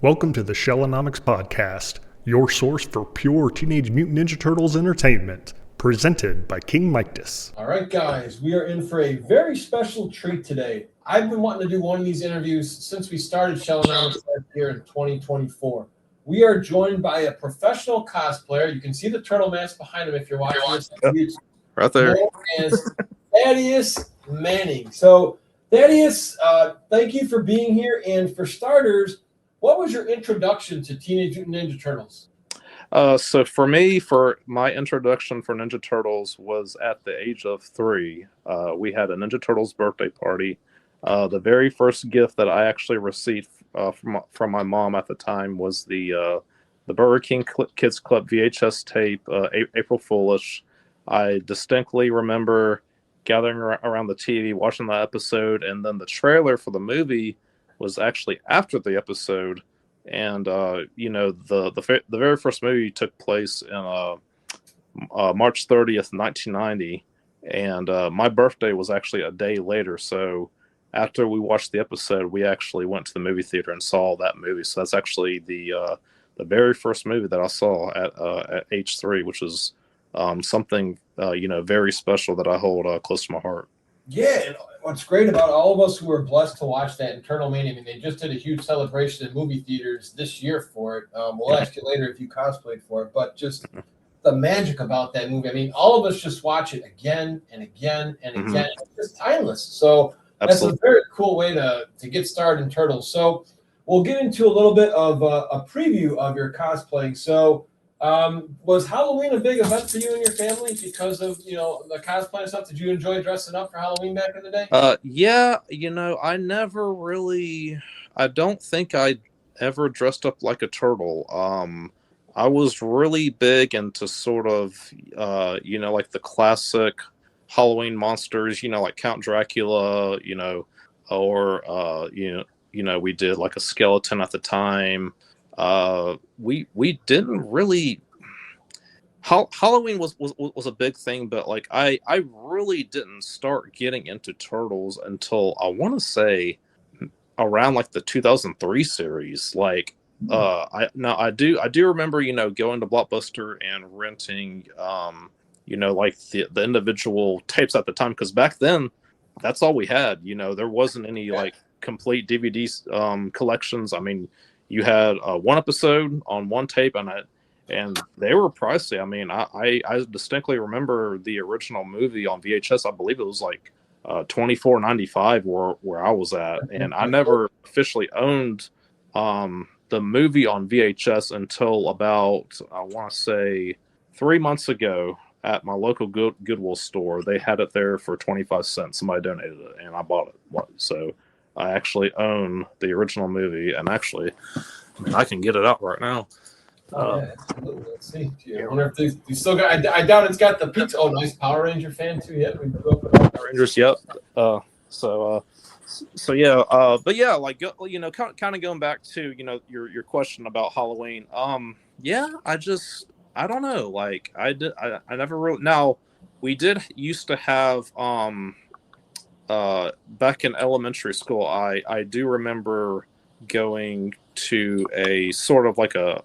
Welcome to the Shellonomics Podcast, your source for pure Teenage Mutant Ninja Turtles entertainment, presented by King Mictus. All right, guys, we are in for a very special treat today. I've been wanting to do one of these interviews since we started Shellonomics here in 2024. We are joined by a professional cosplayer. You can see the turtle mask behind him if you're watching this. Right there. Known as Thaddeus Manning. So, Thaddeus, thank you for being here. And for starters, what was your introduction to Teenage Mutant Ninja Turtles? So for my introduction for Ninja Turtles was at the age of 3. We had a Ninja Turtles birthday party. The very first gift that I actually received from my mom at the time was the Burger King Kids Club VHS tape, April Foolish. I distinctly remember gathering around the TV, watching the episode, and then the trailer for the movie was actually after the episode. And the very first movie took place in March 30th, 1990, and my birthday was actually a day later. So after we watched the episode, we actually went to the movie theater and saw that movie. So that's actually the very first movie that I saw at age 3, which is something very special that I hold close to my heart. Yeah, and what's great about all of us who were blessed to watch that in Turtle Mania, I mean, they just did a huge celebration in movie theaters this year for it. We'll ask you later if you cosplayed for it, but just the magic about that movie. I mean, all of us just watch it again and again and again. It's just timeless. So that's a very cool way to get started in Turtles. So we'll get into a little bit of a preview of your cosplaying. So was Halloween a big event for you and your family because of, the cosplay and stuff? Did you enjoy dressing up for Halloween back in the day? Yeah, I don't think I ever dressed up like a turtle. I was really big into sort of, like the classic Halloween monsters, like Count Dracula, or, we did like a skeleton at the time. We didn't really. Halloween was a big thing, but like I really didn't start getting into turtles until I want to say around like the 2003 series. Like I do remember going to Blockbuster and renting like the individual tapes at the time, because back then that's all we had. There wasn't any like complete DVD collections. I mean, you had one episode on one tape, and they were pricey. I mean, I distinctly remember the original movie on VHS. I believe it was like $24.95 where I was at, and I never officially owned the movie on VHS until about, I want to say, 3 months ago at my local Goodwill store. They had it there for 25 cents. Somebody donated it, and I bought it. So I actually own the original movie, and actually, I can get it out right now. Yeah, absolutely. Let's see. I wonder if you still got. I doubt it's got the pizza. Oh, nice Power Ranger fan too. Yeah, we grew up with Power Rangers. Yep. So yeah. But yeah, like kind of going back to your question about Halloween. Yeah, I don't know. Like I never really. Now we did used to have back in elementary school. I do remember going to a sort of like a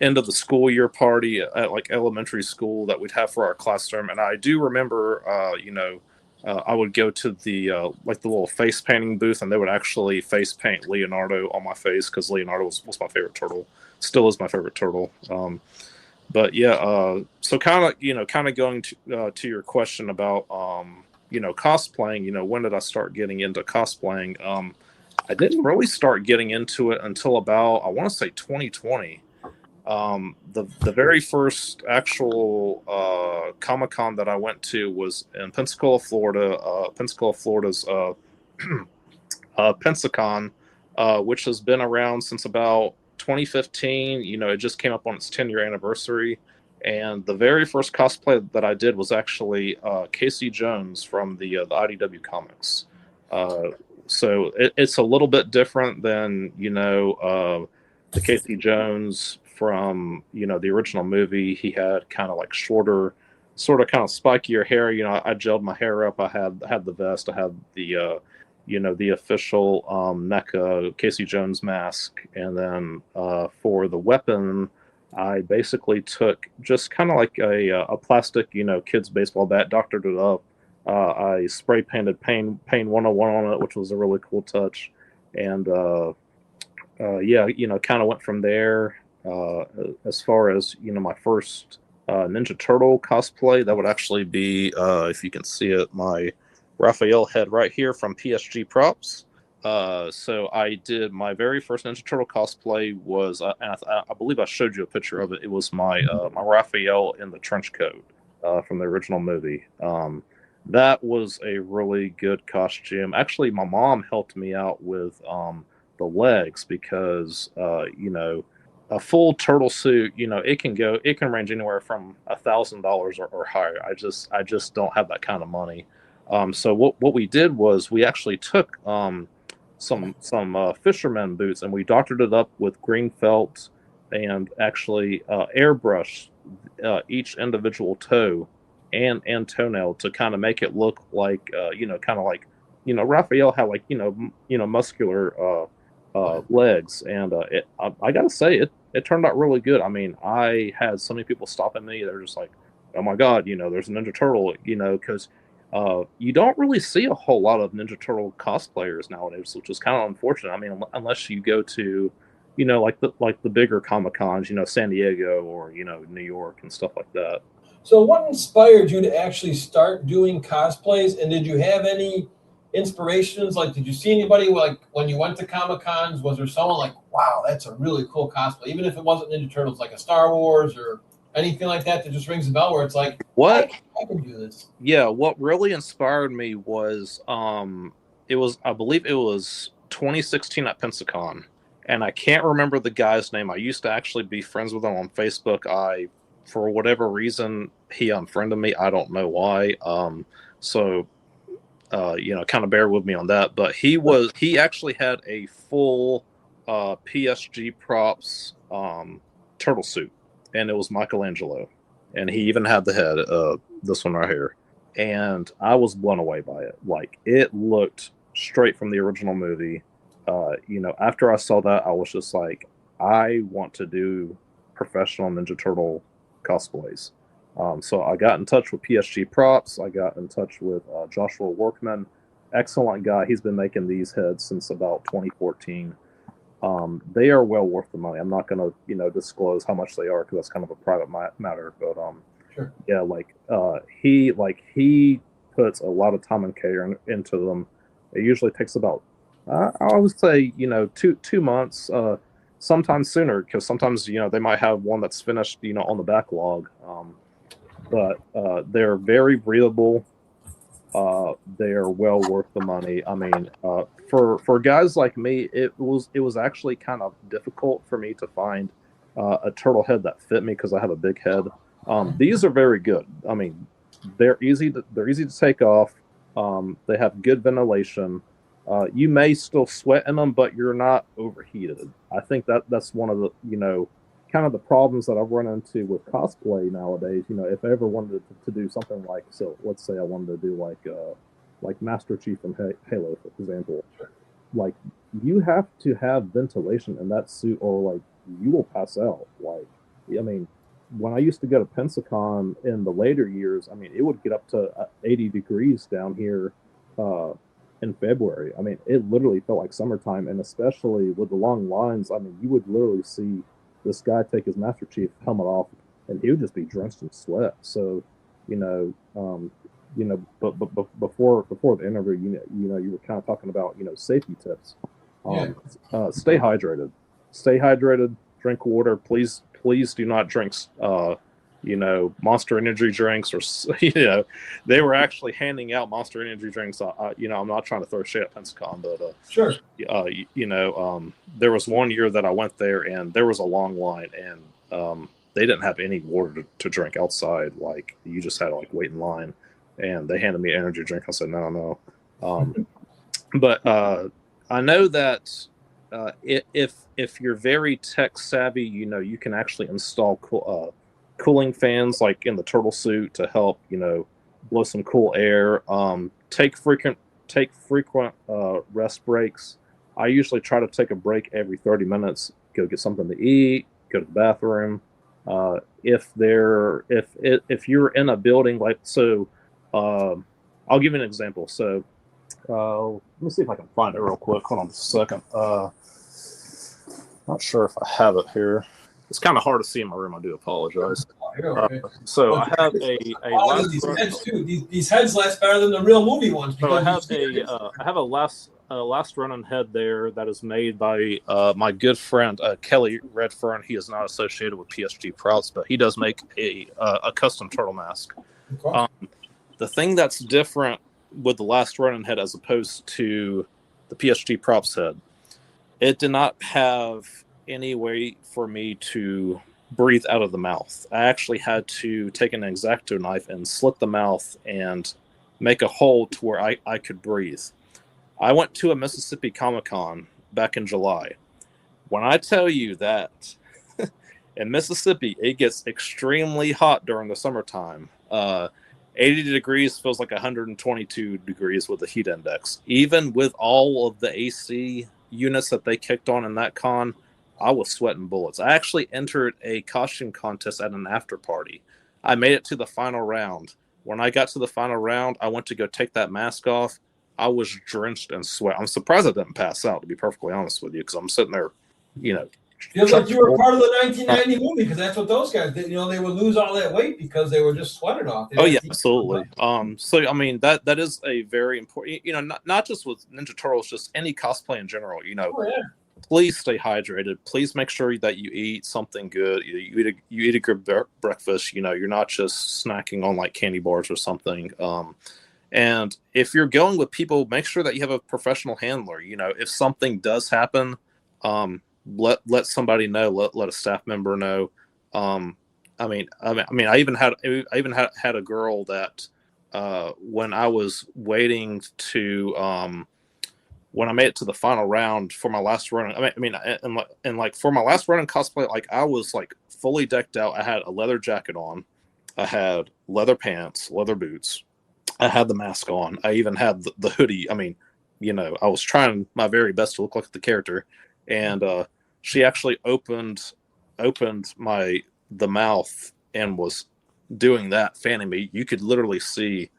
end of the school year party at like elementary school that we'd have for our class term. And I do remember, I would go to the like the little face painting booth, and they would actually face paint Leonardo on my face, because Leonardo was my favorite turtle, still is my favorite turtle. But yeah, so kind of going to your question about cosplaying. When did I start getting into cosplaying? I didn't really start getting into it until about, I want to say, 2020. The very first actual Comic-Con that I went to was in Pensacola, Florida. Florida's Pensacon, which has been around since about 2015. It just came up on its 10-year anniversary. And the very first cosplay that I did was actually Casey Jones from the IDW comics. So it's a little bit different than, the Casey Jones from, the original movie. He had kind of like shorter, sort of kind of spikier hair. I gelled my hair up. I had the vest. I had the the official NECA Casey Jones mask. And then for the weapon, I basically took just kind of like a plastic, kid's baseball bat, doctored it up. I spray painted Pain 101 on it, which was a really cool touch. And kind of went from there. As far as my first Ninja Turtle cosplay, that would actually be, if you can see it, my Raphael head right here from PSG Props. So I did my very first Ninja Turtle cosplay was, and I believe I showed you a picture of it. It was my Raphael in the trench coat from the original movie. That was a really good costume. Actually, my mom helped me out with the legs because a full turtle suit, it can range anywhere from $1,000 or higher. I just don't have that kind of money. So what we did was we actually took some fisherman boots and we doctored it up with green felt and actually airbrushed each individual toe and toenail to kind of make it look like kind of like Raphael had like muscular legs, and I gotta say it turned out really good. I mean, I had so many people stopping me. They're just like, oh my god, there's a Ninja Turtle, because you don't really see a whole lot of Ninja Turtle cosplayers nowadays, which is kind of unfortunate. I mean, unless you go to like the bigger Comic Cons, San Diego or New York and stuff like that. So what inspired you to actually start doing cosplays? And did you have any inspirations? Like, did you see anybody like when you went to Comic Cons? Was there someone like, wow, that's a really cool cosplay? Even if it wasn't Ninja Turtles, like a Star Wars or anything like that just rings a bell where it's like, what? I can do this. Yeah, what really inspired me was I believe it was 2016 at Pensacon. And I can't remember the guy's name. I used to actually be friends with him on Facebook. For whatever reason, he unfriended me. I don't know why. So kind of bear with me on that. But he actually had a full PSG props turtle suit, and it was Michelangelo, and he even had the head, this one right here, and I was blown away by it. Like, it looked straight from the original movie. After I saw that, I was just like, I want to do professional Ninja Turtle cosplays. So I got in touch with PSG Props. I got in touch with Joshua Workman, excellent guy. He's been making these heads since about 2014. They are well worth the money. I'm not going to disclose how much they are because that's kind of a private matter. But sure. Yeah, he puts a lot of time and care into them. It usually takes about I would say 2 months. Sometimes sooner, because sometimes they might have one that's finished on the backlog, but they're very breathable. They are well worth the money. I mean, for guys like me, it was actually kind of difficult for me to find a turtle head that fit me because I have a big head. These are very good. I mean, they're easy to take off. They have good ventilation. You may still sweat in them, but you're not overheated. I think that's one of the kind of the problems that I've run into with cosplay nowadays. If I ever wanted to do something like, so let's say I wanted to do like Master Chief from Halo, for example, like you have to have ventilation in that suit, or like you will pass out. Like, I mean, when I used to go to Pensacon in the later years, I mean, it would get up to 80 degrees down here in February. I mean, it literally felt like summertime, and especially with the long lines, I mean, you would literally see this guy take his Master Chief helmet off, and he would just be drenched in sweat. So, but before the interview, you were kind of talking about safety tips. Stay hydrated. Stay hydrated. Drink water. Please do not drink Monster Energy drinks, or they were actually handing out Monster Energy drinks. I'm not trying to throw shade at Pensacon, but sure. There was one year that I went there and there was a long line, and they didn't have any water to drink outside. Like, you just had to wait in line, and they handed me an energy drink. I said no. But I know that if you're very tech savvy, you can actually install cooling fans like in the turtle suit to help blow some cool air. Take frequent take frequent rest breaks. I usually try to take a break every 30 minutes, go get something to eat, go to the bathroom. If you're in a building I'll give you an example. So let me see if I can find it real quick. Hold on just a second. Not sure if I have it here. It's kind of hard to see in my room. I do apologize. So I have these heads last better than the real movie ones. So I have a last running head there that is made by my good friend Kelly Redfern. He is not associated with PSG Props, but he does make a custom turtle mask. Okay. The thing that's different with the last running head as opposed to the PSG Props head, it did not have any way for me to breathe out of the mouth. I actually had to take an X-Acto knife and slit the mouth and make a hole to where I could breathe. I went to a Mississippi Comic-Con back in July. When I tell you that in Mississippi, it gets extremely hot during the summertime. 80 degrees feels like 122 degrees with the heat index. Even with all of the AC units that they kicked on in that con, I was sweating bullets. I actually entered a costume contest at an after party. I made it to the final round. When I got to the final round, I went to go take that mask off. I was drenched in sweat. I'm surprised I didn't pass out, to be perfectly honest with you, because I'm sitting there, Feels like you were part of the 1990 movie, because that's what those guys did. They would lose all that weight because they were just sweating off. Absolutely. So I mean that is a very important. Not just with Ninja Turtles, just any cosplay in general. Please stay hydrated. Please make sure that you eat something good. You eat a good breakfast. You're not just snacking on like candy bars or something. And if you're going with people, make sure that you have a professional handler. If something does happen, let somebody know. Let a staff member know. I even had a girl that when I was waiting to when I made it to the final round for my last run. For my last run in cosplay, like I was like fully decked out. I had a leather jacket on. I had leather pants, leather boots. I had the mask on. I even had the hoodie. I was trying my very best to look like the character. And she actually opened the mouth and was doing that, fanning me. You could literally see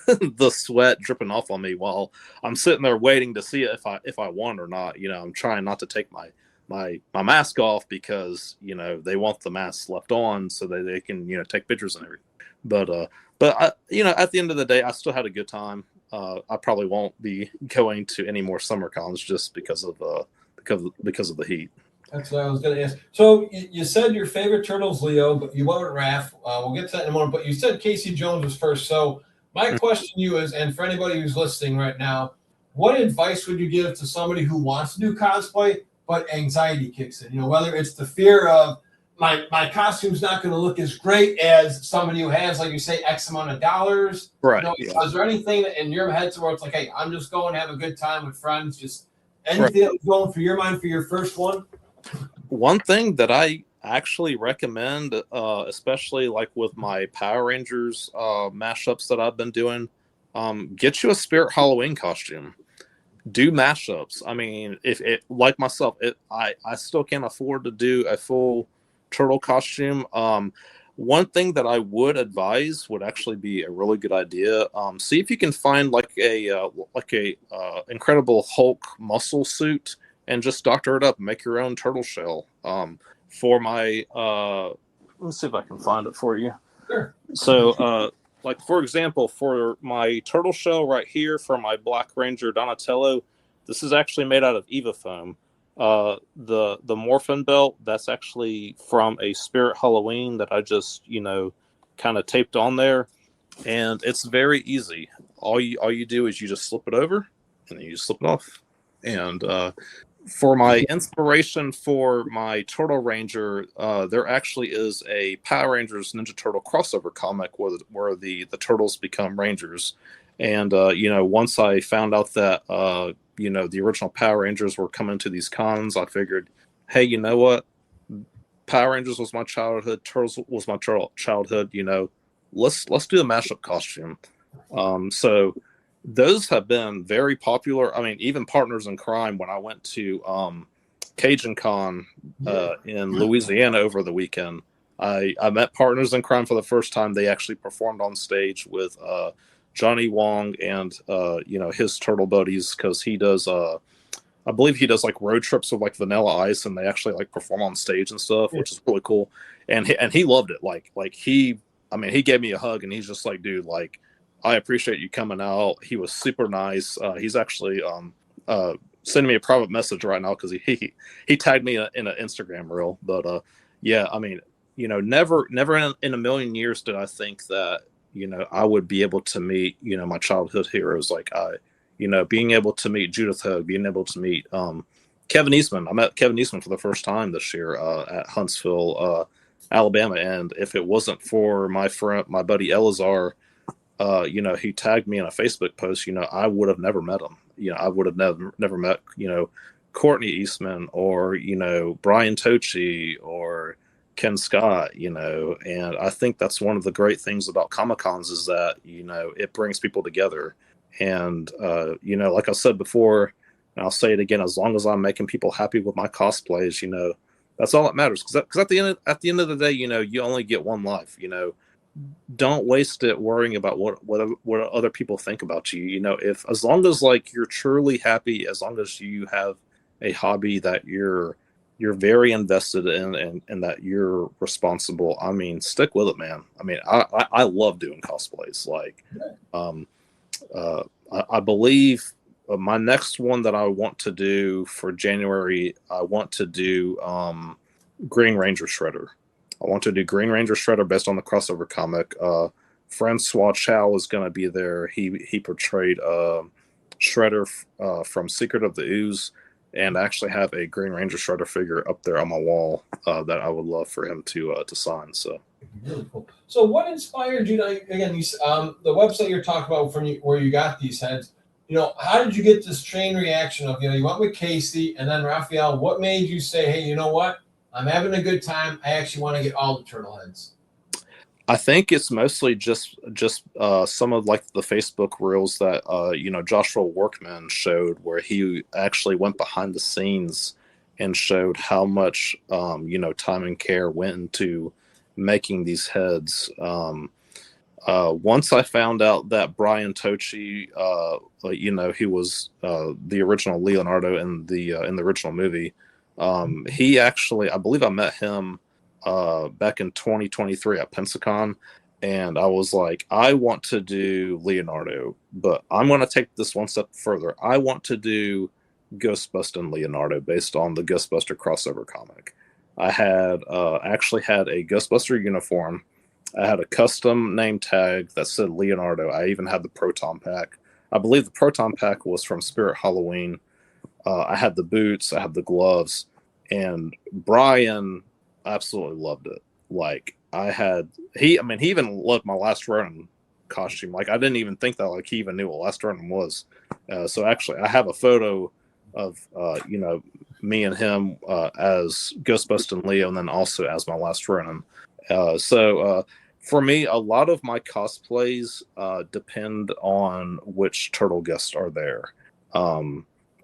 the sweat dripping off on me while I'm sitting there waiting to see if I won or not. I'm trying not to take my mask off because they want the mask left on so that they can take pictures and everything. But I, at the end of the day, I still had a good time. I probably won't be going to any more summer cons just because of the heat. That's what I was going to ask. So you said your favorite turtle's Leo, but you went with Raph. We'll get to that in a moment. But you said Casey Jones was first. So my question to you is, and for anybody who's listening right now, what advice would you give to somebody who wants to do cosplay, but anxiety kicks in? Whether it's the fear of my costume's not going to look as great as somebody who has, like you say, X amount of dollars. Right. Is there anything in your head where it's like, hey, I'm just going to have a good time with friends? Just anything that was going through your mind for your first one? One thing that I actually recommend, especially like with my Power Rangers mashups that I've been doing, get you a Spirit Halloween costume. Do mashups. I mean, if it like myself, I still can't afford to do a full turtle costume. One thing that I would advise would actually be a really good idea. See if you can find like a Incredible Hulk muscle suit and just doctor it up and make your own turtle shell. For my let's see if I can find it for you. Sure. So like for example, for my turtle shell right here for my Black Ranger Donatello, this is actually made out of Eva foam. The Morphin belt, that's actually from a Spirit Halloween that I just kind of taped on there, and it's very easy. All you do is you just slip it over and then you slip it off. And for my inspiration for my Turtle Ranger, there actually is a Power Rangers Ninja Turtle crossover comic where the turtles become Rangers. And once I found out that the original Power Rangers were coming to these cons, I figured, hey, you know what? Power Rangers was my childhood. Turtles was my childhood. Let's do a mashup costume. So those have been very popular. I mean, even Partners in Crime, when I went to Cajun Con in Louisiana over the weekend, I met Partners in Crime for the first time. They actually performed on stage with Johnny Wong and his turtle buddies, because he does I believe he does like road trips with like Vanilla Ice, and they actually like perform on stage and stuff, which is really cool. And he loved it. He gave me a hug, and he's just like, dude, like, I appreciate you coming out. He was super nice. He's actually sending me a private message right now, because he tagged me in an Instagram reel. But yeah, I mean, never in a million years did I think that I would be able to meet my childhood heroes. Like being able to meet Judith Hoag, being able to meet Kevin Eastman. I met Kevin Eastman for the first time this year at Huntsville, Alabama. And if it wasn't for my buddy Elazar, he tagged me in a Facebook post, I would have never met him. I would have never met, Courtney Eastman or, Brian Tochi or Kenn Scott, and I think that's one of the great things about Comic-Cons is that, it brings people together. And, like I said before, and I'll say it again, as long as I'm making people happy with my cosplays, that's all that matters. Because at the end of the day, you only get one life. Don't waste it worrying about what other people think about you. If as long as like you're truly happy, as long as you have a hobby that you're very invested in and that you're responsible, I mean, stick with it, man. I mean, I love doing cosplays. Like, I believe my next one that I want to do for January, I want to do Green Ranger Shredder. I want to do Green Ranger Shredder based on the crossover comic. Francois Chow is going to be there. He portrayed Shredder from Secret of the Ooze, and I actually have a Green Ranger Shredder figure up there on my wall that I would love for him to sign. So really cool. So what inspired you to, again, the website you're talking about where you got these heads, how did you get this chain reaction of, you went with Casey and then Raphael? What made you say, hey, you know what? I'm having a good time. I actually want to get all the turtle heads. I think it's mostly just some of like the Facebook reels that Joshua Workman showed, where he actually went behind the scenes and showed how much time and care went into making these heads. Once I found out that Brian Tochi, he was the original Leonardo in the original movie. He actually, I believe I met him back in 2023 at Pensacon, and I was like, I want to do Leonardo, but I'm going to take this one step further. I want to do Ghostbusting Leonardo based on the Ghostbuster crossover comic. I had actually had a Ghostbuster uniform. I had a custom name tag that said Leonardo. I even had the Proton Pack. I believe the Proton Pack was from Spirit Halloween. I had the boots, I had the gloves, and Brian absolutely loved it. Like he even loved my Last Ronin costume. Like I didn't even think that like he even knew what Last Ronin was. So actually I have a photo of me and him as Ghostbusting Leo, and then also as my Last Ronin. So for me, a lot of my cosplays depend on which turtle guests are there.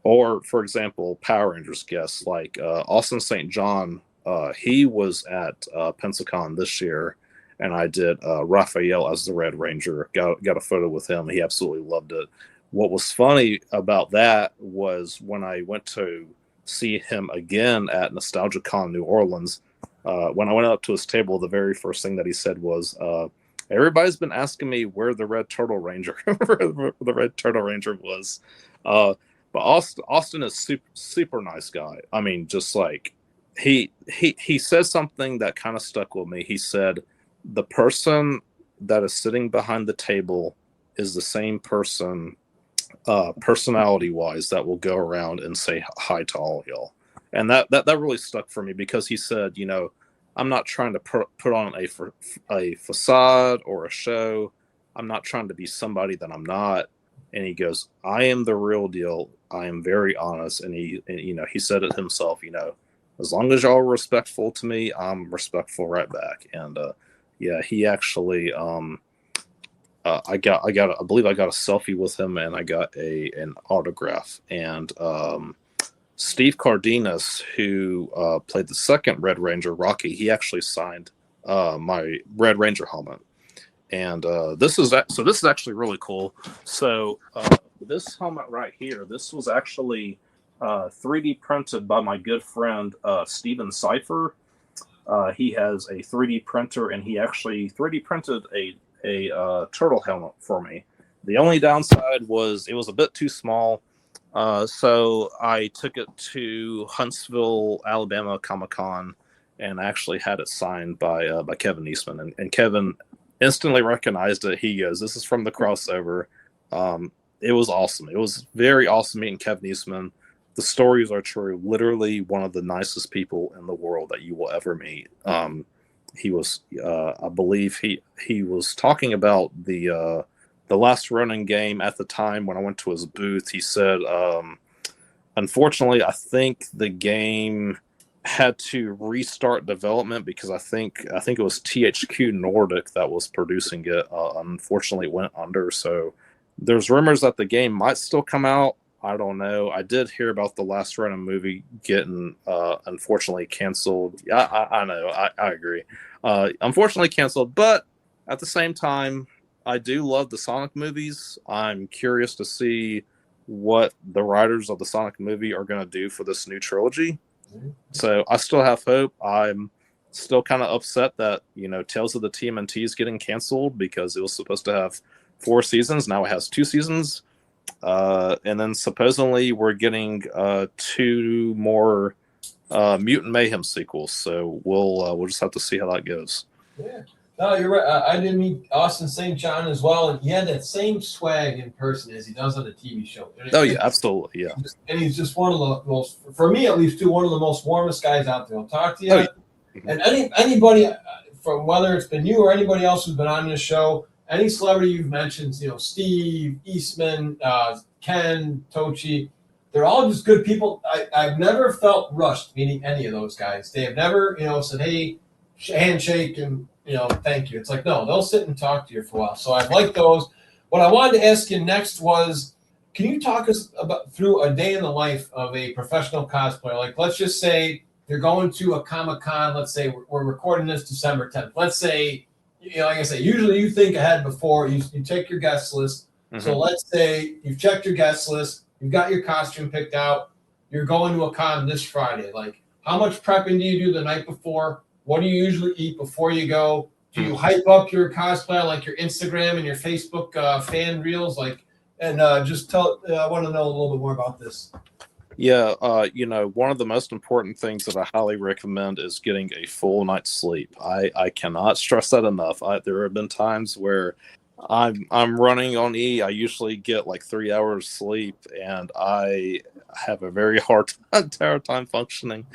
Or, for example, Power Rangers guests like Austin St. John. He was at Pensacon this year, and I did Raphael as the Red Ranger. Got a photo with him. He absolutely loved it. What was funny about that was when I went to see him again at NostalgiaCon New Orleans, when I went up to his table, the very first thing that he said was, everybody's been asking me where the Red Turtle Ranger was. But Austin is super nice guy. I mean, just like he says something that kind of stuck with me. He said, the person that is sitting behind the table is the same person, personality wise, that will go around and say hi to all y'all. And that really stuck for me, because he said, I'm not trying to put on a facade or a show. I'm not trying to be somebody that I'm not. And he goes, I am the real deal. I am very honest. And he said it himself, as long as y'all are respectful to me, I'm respectful right back. And yeah, he actually, I believe I got a selfie with him, and I got an autograph. And Steve Cardenas, who played the second Red Ranger, Rocky, he actually signed my Red Ranger helmet. And this is actually really cool. So this helmet right here, this was actually 3D printed by my good friend Steven Cipher. He has a 3D printer, and he actually 3D printed a turtle helmet for me. The only downside was it was a bit too small. So I took it to Huntsville, Alabama Comic-Con, and actually had it signed by Kevin Eastman. And Kevin instantly recognized it. He goes, "This is from the crossover." It was awesome. It was very awesome meeting Kevin Eastman. The stories are true. Literally one of the nicest people in the world that you will ever meet. He was, I believe, he was talking about the last Ronin game at the time when I went to his booth. He said, unfortunately, I think the game had to restart development because I think it was THQ Nordic that was producing it. Unfortunately, it went under. So there's rumors that the game might still come out. I don't know. I did hear about the last Ronin movie getting unfortunately canceled. Yeah, I know. I agree. Unfortunately canceled, but at the same time, I do love the Sonic movies. I'm curious to see what the writers of the Sonic movie are going to do for this new trilogy. So I still have hope. I'm still kind of upset that, Tales of the TMNT is getting canceled because it was supposed to have 4 seasons. Now it has 2 seasons. And then supposedly we're getting 2 more Mutant Mayhem sequels. So we'll just have to see how that goes. Yeah. No, you're right. I did meet Austin St. John as well, and he had that same swag in person as he does on the TV show. Yeah, absolutely, yeah. And he's just one of the most, for me at least, one of the most warmest guys out there. He'll talk to you. Yeah. And anybody, from whether it's been you or anybody else who's been on this show, any celebrity you've mentioned, Steve, Eastman, Ken, Tochi, they're all just good people. I've never felt rushed meeting any of those guys. They have never, said, hey, handshake and, thank you. It's like, no, they'll sit and talk to you for a while. So I like those. What I wanted to ask you next was, can you talk us through a day in the life of a professional cosplayer? Like, let's just say you're going to a Comic-Con. Let's say we're recording this December 10th. Let's say, like I say, usually you think ahead before you take your guest list. Mm-hmm. So let's say you've checked your guest list. You've got your costume picked out. You're going to a con this Friday. Like, how much prepping do you do the night before? What do you usually eat before you go? Do you hype up your cosplay, like your Instagram and your Facebook fan reels? Just tell. I want to know a little bit more about this. Yeah, one of the most important things that I highly recommend is getting a full night's sleep. I cannot stress that enough. There have been times where I'm running on E. I usually get like 3 hours sleep, and I have a very hard time functioning.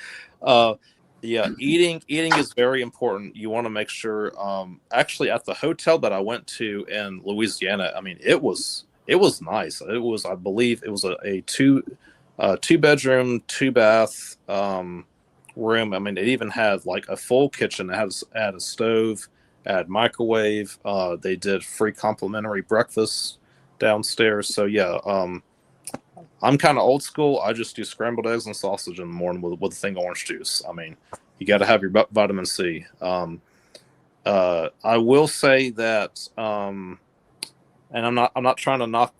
Yeah, eating is very important. You want to make sure. Actually, at the hotel that I went to in Louisiana, I mean, it was nice. It was, I believe, it was a 2-bedroom, 2-bath room. I mean, it even had like a full kitchen. It had a stove, had microwave. They did free complimentary breakfast downstairs. So yeah, I'm kind of old school. I just do scrambled eggs and sausage in the morning with a thing of orange juice. I mean, you got to have your vitamin C. I will say that, and I'm not trying to knock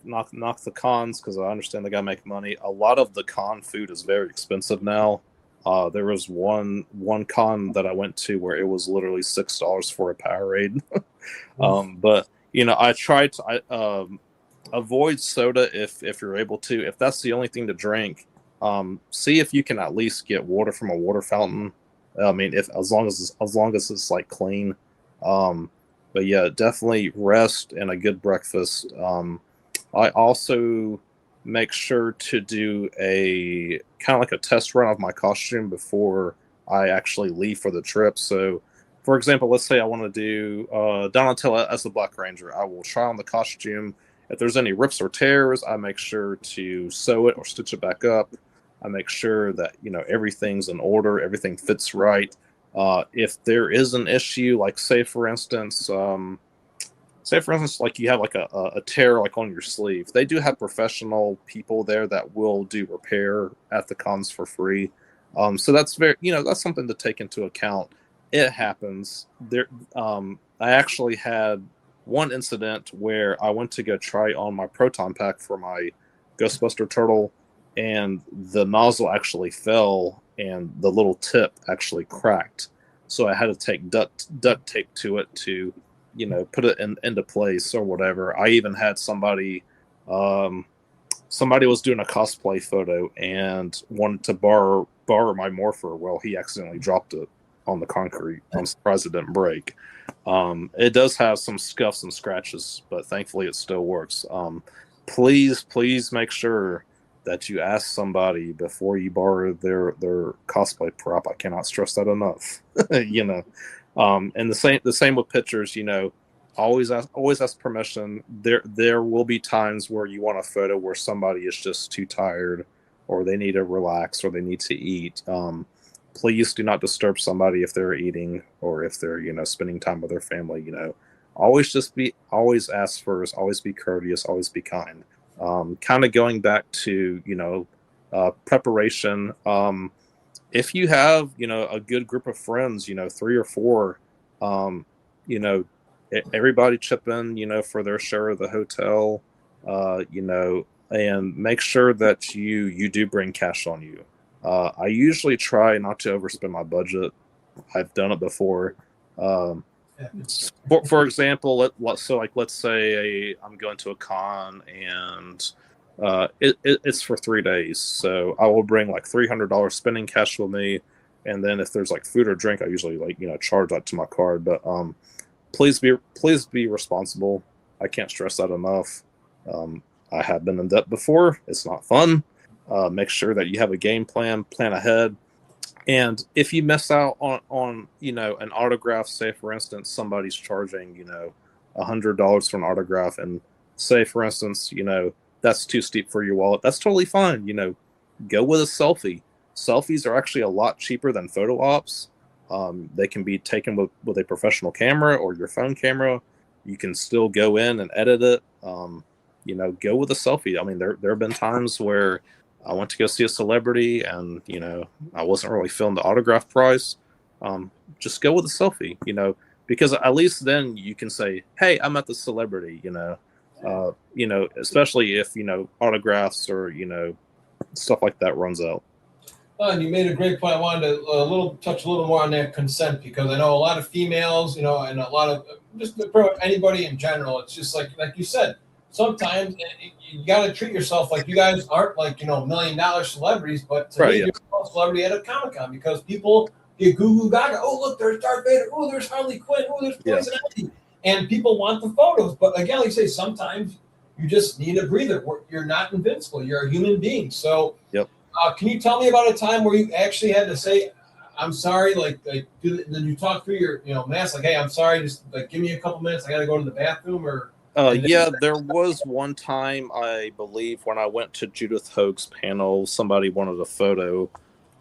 the cons because I understand they got to make money. A lot of the con food is very expensive now. There was one con that I went to where it was literally $6 for a Powerade. But I tried to avoid soda if you're able to. If that's the only thing to drink, see if you can at least get water from a water fountain. I mean, as long as it's like clean. But yeah, definitely rest and a good breakfast. I also make sure to do a kind of like a test run of my costume before I actually leave for the trip. So, for example, let's say I want to do Donatello as the Black Ranger. I will try on the costume. If there's any rips or tears, I make sure to sew it or stitch it back up. I make sure that everything's in order, everything fits right. If there is an issue, like say for instance, say for instance, like you have like a tear like on your sleeve, they do have professional people there that will do repair at the cons for free. So that's very, that's something to take into account. It happens. I actually had one incident where I went to go try on my proton pack for my Ghostbuster turtle, and the nozzle actually fell, and the little tip actually cracked. So I had to take duct tape to it to, put it into place or whatever. I even had somebody was doing a cosplay photo and wanted to borrow my morpher. Well, he accidentally dropped it on the concrete. I'm surprised it didn't break. It does have some scuffs and scratches, but thankfully it still works. Please make sure that you ask somebody before you borrow their cosplay prop. I cannot stress that enough. And the same with pictures. Always ask permission. There will be times where you want a photo where somebody is just too tired, or they need to relax, or they need to eat. Please do not disturb somebody if they're eating, or if they're spending time with their family. Always ask first. Always be courteous. Always be kind. Kind of going back to preparation. If you have a good group of friends, 3 or 4, everybody chip in for their share of the hotel, and make sure that you do bring cash on you. I usually try not to overspend my budget. I've done it before. For example, let's say I'm going to a con and it's for 3 days, so I will bring like $300 spending cash with me, and then if there's like food or drink, I usually charge that to my card. But please be responsible. I can't stress that enough. I have been in debt before. It's not fun. Make sure that you have a game plan ahead. And if you miss out on an autograph, say for instance somebody's charging $100 for an autograph, and say for instance that's too steep for your wallet, that's totally fine. Go with a selfie. Selfies are actually a lot cheaper than photo ops. They can be taken with a professional camera or your phone camera. You can still go in and edit it. Go with a selfie. I mean, there have been times where I went to go see a celebrity and, I wasn't really feeling the autograph price. Just go with a selfie, because at least then you can say, hey, I met the celebrity, especially if, autographs or, stuff like that runs out. And you made a great point. I wanted to touch a little more on that consent, because I know a lot of females, and a lot of just anybody in general. It's just like you said, sometimes you got to treat yourself like you guys aren't like $1 million celebrities, but to me, you're a celebrity at a Comic-Con, because people get goo gaga. Oh, look, there's Darth Vader. Oh, there's Harley Quinn. Oh, there's Poison Ivy. And people want the photos. But again, like you say, sometimes you just need a breather. You're not invincible. You're a human being. So can you tell me about a time where you actually had to say, I'm sorry, did you talk through your mask, like, hey, I'm sorry, just give me a couple minutes, I got to go to the bathroom? Or there was one time, I believe, when I went to Judith Hoag's panel, somebody wanted a photo,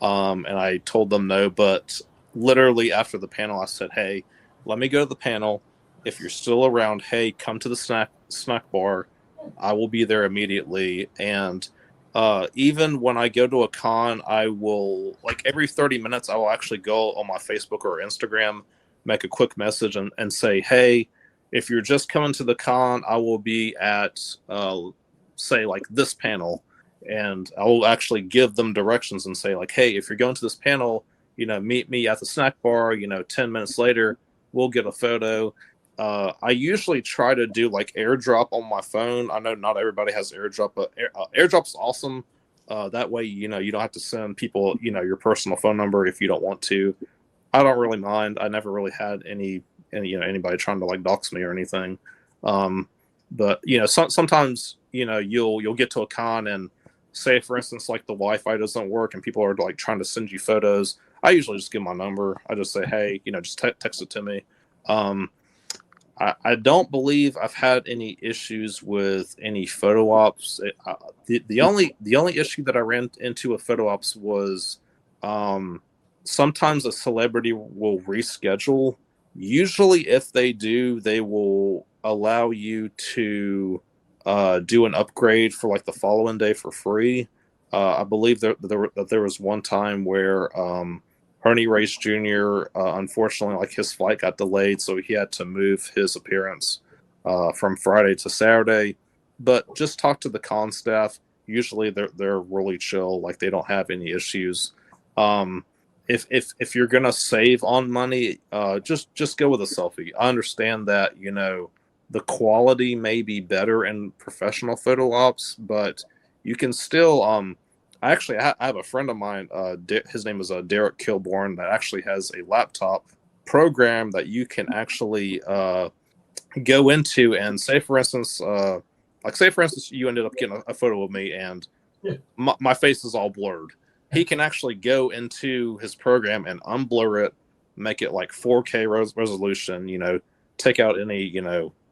and I told them no, but literally after the panel, I said, hey, let me go to the panel. If you're still around, hey, come to the snack bar. I will be there immediately. And even when I go to a con, I will, every 30 minutes, I will actually go on my Facebook or Instagram, make a quick message and say, hey, if you're just coming to the con, I will be at, say, this panel. And I will actually give them directions and say, hey, if you're going to this panel, meet me at the snack bar, 10 minutes later, we'll get a photo. I usually try to do AirDrop on my phone. I know not everybody has AirDrop, but AirDrop's awesome. That way, you don't have to send people, your personal phone number if you don't want to. I don't really mind. I never really had anybody trying to dox me or anything. But sometimes you'll get to a con and say, for instance, the Wi-Fi doesn't work and people are trying to send you photos. I usually just give my number. I just say, hey, just text it to me. I don't believe I've had any issues with any photo ops. The only issue that I ran into with photo ops was sometimes a celebrity will reschedule. Usually, if they do, they will allow you to do an upgrade for like the following day for free. I believe there was one time where Ernie Reyes Jr. Unfortunately, like his flight got delayed, so he had to move his appearance from Friday to Saturday. But just talk to the con staff. Usually they're really chill, like they don't have any issues. If you're gonna save on money, just go with a selfie. I understand that the quality may be better in professional photo ops, but you can still I have a friend of mine, his name is Derek Kilborn, that actually has a laptop program that you can actually go into and say for instance you ended up getting a photo of me and my face is all blurred. He can actually go into his program and unblur it, make it like 4K resolution, take out any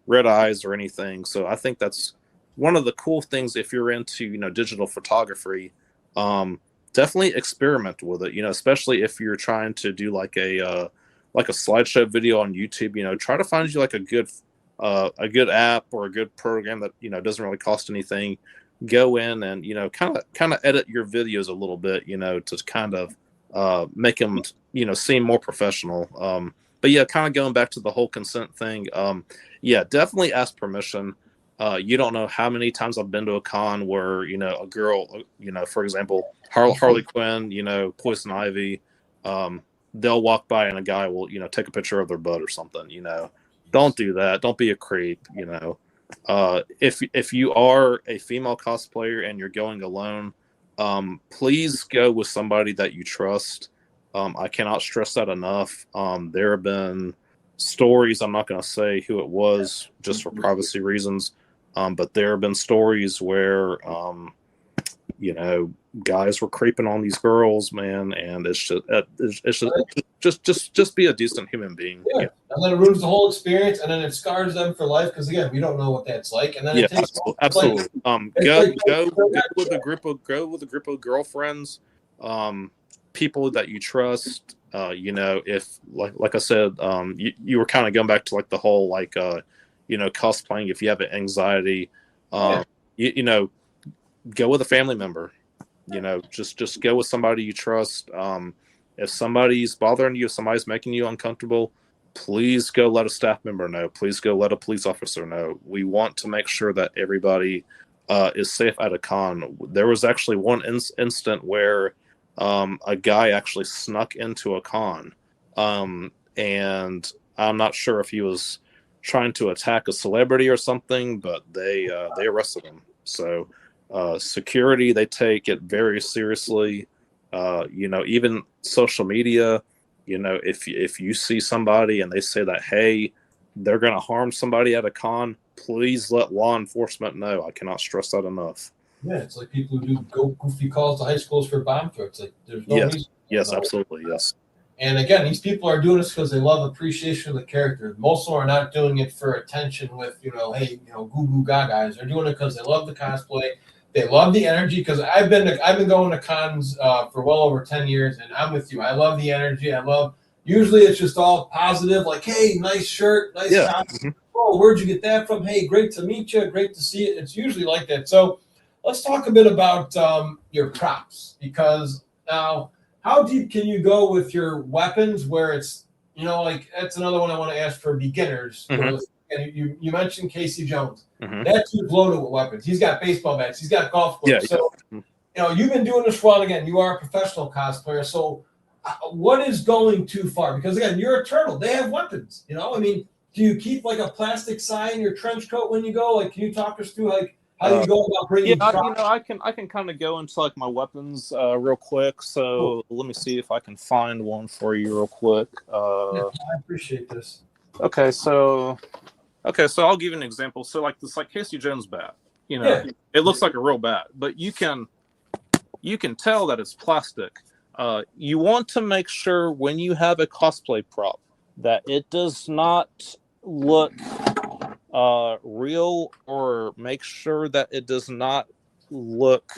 red eyes or anything. So I think that's one of the cool things if you're into digital photography. Definitely experiment with it, especially if you're trying to do like a slideshow video on YouTube. Try to find you like a good app or a good program that doesn't really cost anything. Go in and kind of edit your videos a little bit, to kind of make them seem more professional. But yeah, kind of going back to the whole consent thing. Yeah, definitely ask permission. You don't know how many times I've been to a con where a girl, for example, Harley Quinn, Poison Ivy, they'll walk by and a guy will take a picture of their butt or something. Don't do that. Don't be a creep. If you are a female cosplayer and you're going alone, please go with somebody that you trust. I cannot stress that enough. There have been stories, I'm not going to say who it was just for privacy reasons, but there have been stories where guys were creeping on these girls, man, and it's just be a decent human being. Yeah. And then it ruins the whole experience, and then it scars them for life because again, we don't know what that's like. And then it takes absolutely. Go with a group of girlfriends, people that you trust. If like I said, you were kind of going back to like the whole cosplaying. If you have anxiety, go with a family member. Just go with somebody you trust. If somebody's bothering you, if somebody's making you uncomfortable, please go let a staff member know. Please go let a police officer know. We want to make sure that everybody is safe at a con. There was actually one instant where a guy actually snuck into a con, and I'm not sure if he was trying to attack a celebrity or something, but they arrested him. So security, they take it very seriously. Even social media, if you see somebody and they say that, hey, they're going to harm somebody at a con, please let law enforcement know. I cannot stress that enough. Yeah, it's like people who do goofy calls to high schools for bomb threats. Like, there's no reason. Yes, absolutely, yes. And again, these people are doing this because they love appreciation of the character. Most of them are not doing it for attention with, hey, goo goo gagas. They're doing it because they love the cosplay. They love the energy. Because I've been going to cons for well over 10 years, and I'm with you. I love the energy. Usually it's just all positive, like, hey, nice shirt, nice top. Mm-hmm. Oh, where'd you get that from? Hey, great to meet you. Great to see it. It's usually like that. So let's talk a bit about your props, because now, how deep can you go with your weapons where it's, that's another one I want to ask for beginners. Mm-hmm. And you mentioned Casey Jones. Mm-hmm. That dude's loaded with weapons. He's got baseball bats. He's got golf clubs. Yeah, so, you've been doing this for a while. Again, you are a professional cosplayer. So what is going too far? Because, again, you're a turtle. They have weapons. Do you keep, like, a plastic sign in your trench coat when you go? Like, can you talk us through, how do you go about bringing? I can kind of go into like my weapons real quick. So Let me see if I can find one for you real quick. I appreciate this. Okay, so I'll give you an example. So like this, like Casey Jones bat. It looks like a real bat, but you can tell that it's plastic. You want to make sure when you have a cosplay prop that it does not look real, or make sure that it does not look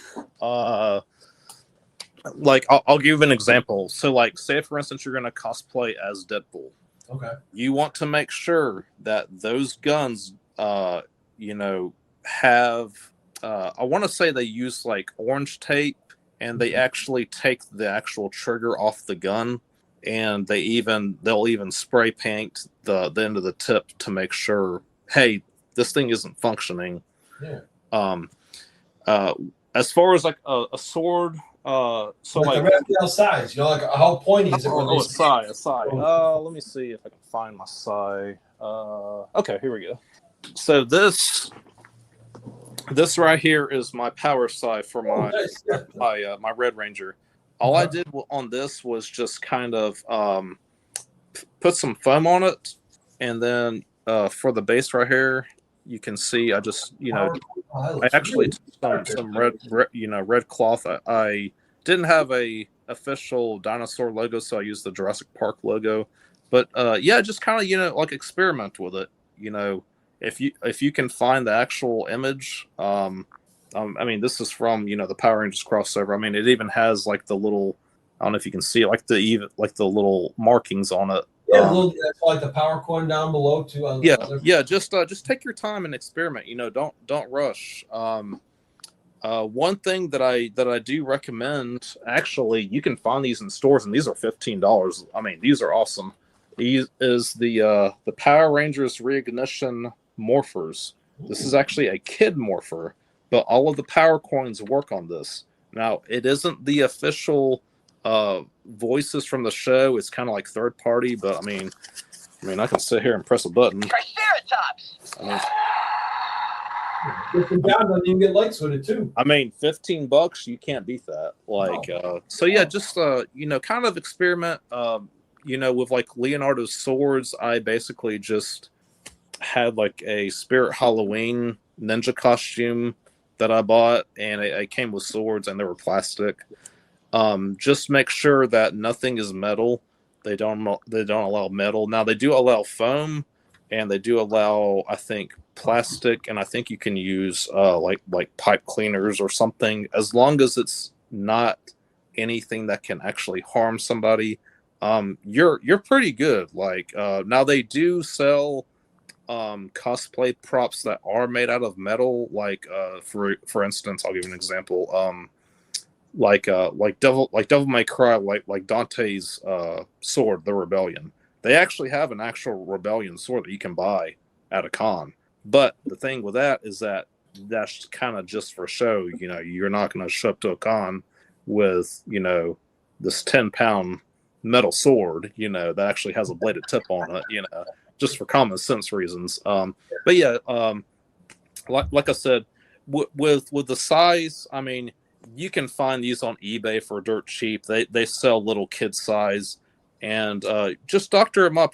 like I'll give you an example. So like say for instance you're going to cosplay as Deadpool. Okay. You want to make sure that those guns, you know, have, I want to say they use like orange tape, and they actually take the actual trigger off the gun, and they'll even spray paint the end of the tip to make sure, hey, this thing isn't functioning. Yeah. As far as like a sword, so like the Raphael size, you know, like how pointy is it? a sai. Let me see if I can find my sai. Okay, here we go. So this right here is my power sai for my my Red Ranger. All I did on this was just kind of put some foam on it, and then for the base right here, you can see I just I actually took some red cloth. I didn't have a official dinosaur logo, so I used the Jurassic Park logo. But yeah, just kind of like experiment with it. If you can find the actual image. I mean, this is from the Power Rangers crossover. I mean, it even has like the little, I don't know if you can see it, like the little markings on it. Yeah, like the power coin down below too. Yeah. Just take your time and experiment. Don't rush. One thing that I do recommend, actually, you can find these in stores, and these are $15. I mean, these are awesome. These is the Power Rangers Reignition Morphers. This is actually a kid morpher, but all of the power coins work on this. Now, it isn't the official voices from the show. It's kind of like third party, but I mean, I can sit here and press a button. Triceratops. You can get lights with it too. I mean, $15, you can't beat that. So yeah, just kind of experiment. With like Leonardo's swords, I basically just had like a Spirit Halloween ninja costume that I bought, and it came with swords, and they were plastic. Just make sure that nothing is metal. They don't allow metal. Now they do allow foam, and they do allow, I think, plastic, and I think you can use like pipe cleaners or something, as long as it's not anything that can actually harm somebody. You're pretty good. Now they do sell cosplay props that are made out of metal. For instance, I'll give you an example. Like Devil May Cry, like Dante's sword, the Rebellion. They actually have an actual Rebellion sword that you can buy at a con. But the thing with that is that that's kind of just for show. You're not going to show up to a con with this 10-pound metal sword that actually has a bladed tip on it. Just for common sense reasons. But yeah, like I said, with the size, I mean, you can find these on eBay for dirt cheap. They sell little kid size, and just doctor them up.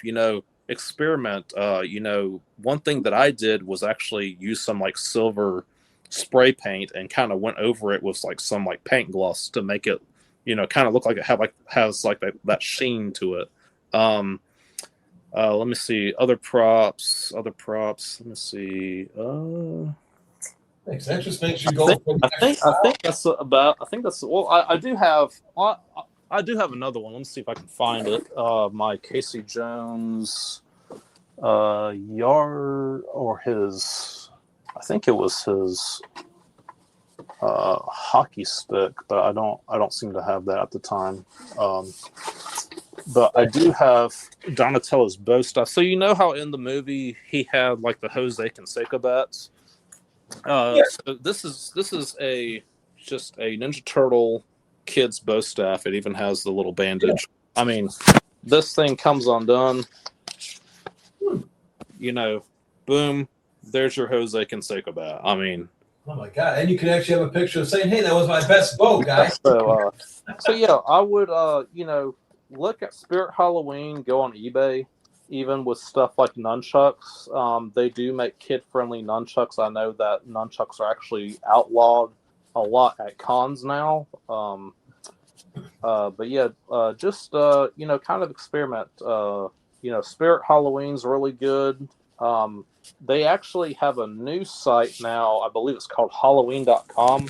Experiment. One thing that I did was actually use some like silver spray paint and kind of went over it with like some like paint gloss to make it, kind of look like it has that sheen to it. Let me see other props. Let me see. Thanks. That just makes you go. I think that's about. I think that's. Well, I do have. I do have another one. Let me see if I can find it. My Casey Jones yard, or his. I think it was his hockey stick, but I don't seem to have that at the time. But I do have Donatello's bow stuff. So how in the movie he had like the Jose Canseco bats. So this is just a Ninja Turtle kid's bow staff. It even has the little bandage. Yeah. I mean, this thing comes undone. Boom. There's your Jose Canseco bat. I mean, oh my god! And you can actually have a picture of saying, "Hey, that was my best bow, guys." So yeah, I would look at Spirit Halloween. Go on eBay. Even with stuff like nunchucks, they do make kid-friendly nunchucks. I know that nunchucks are actually outlawed a lot at cons now. But yeah, just kind of experiment. Spirit Halloween's really good. They actually have a new site now. I believe it's called Halloween.com.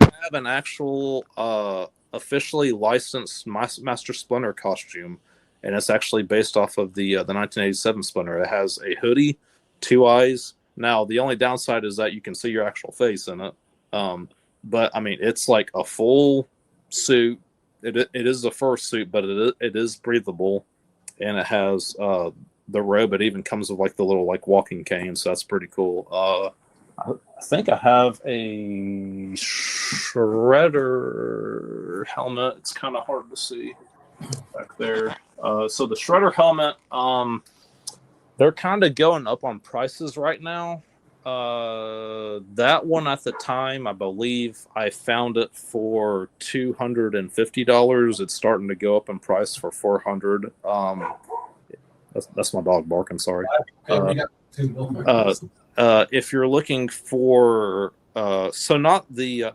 They have an actual officially licensed Master Splinter costume. and it's actually based off of the 1987 Splinter. It has a hoodie, 2 eyes. Now the only downside is that you can see your actual face in it. But I mean, it's like a full suit. It is a fur suit, but it is breathable, and it has the robe. It even comes with like the little like walking cane, so that's pretty cool. I think I have a Shredder helmet. It's kind of hard to see back there. So the Shredder helmet, they're kind of going up on prices right now. That one at the time, I believe I found it for $250. It's starting to go up in price for $400. That's my dog barking. Sorry. If you're looking for so not the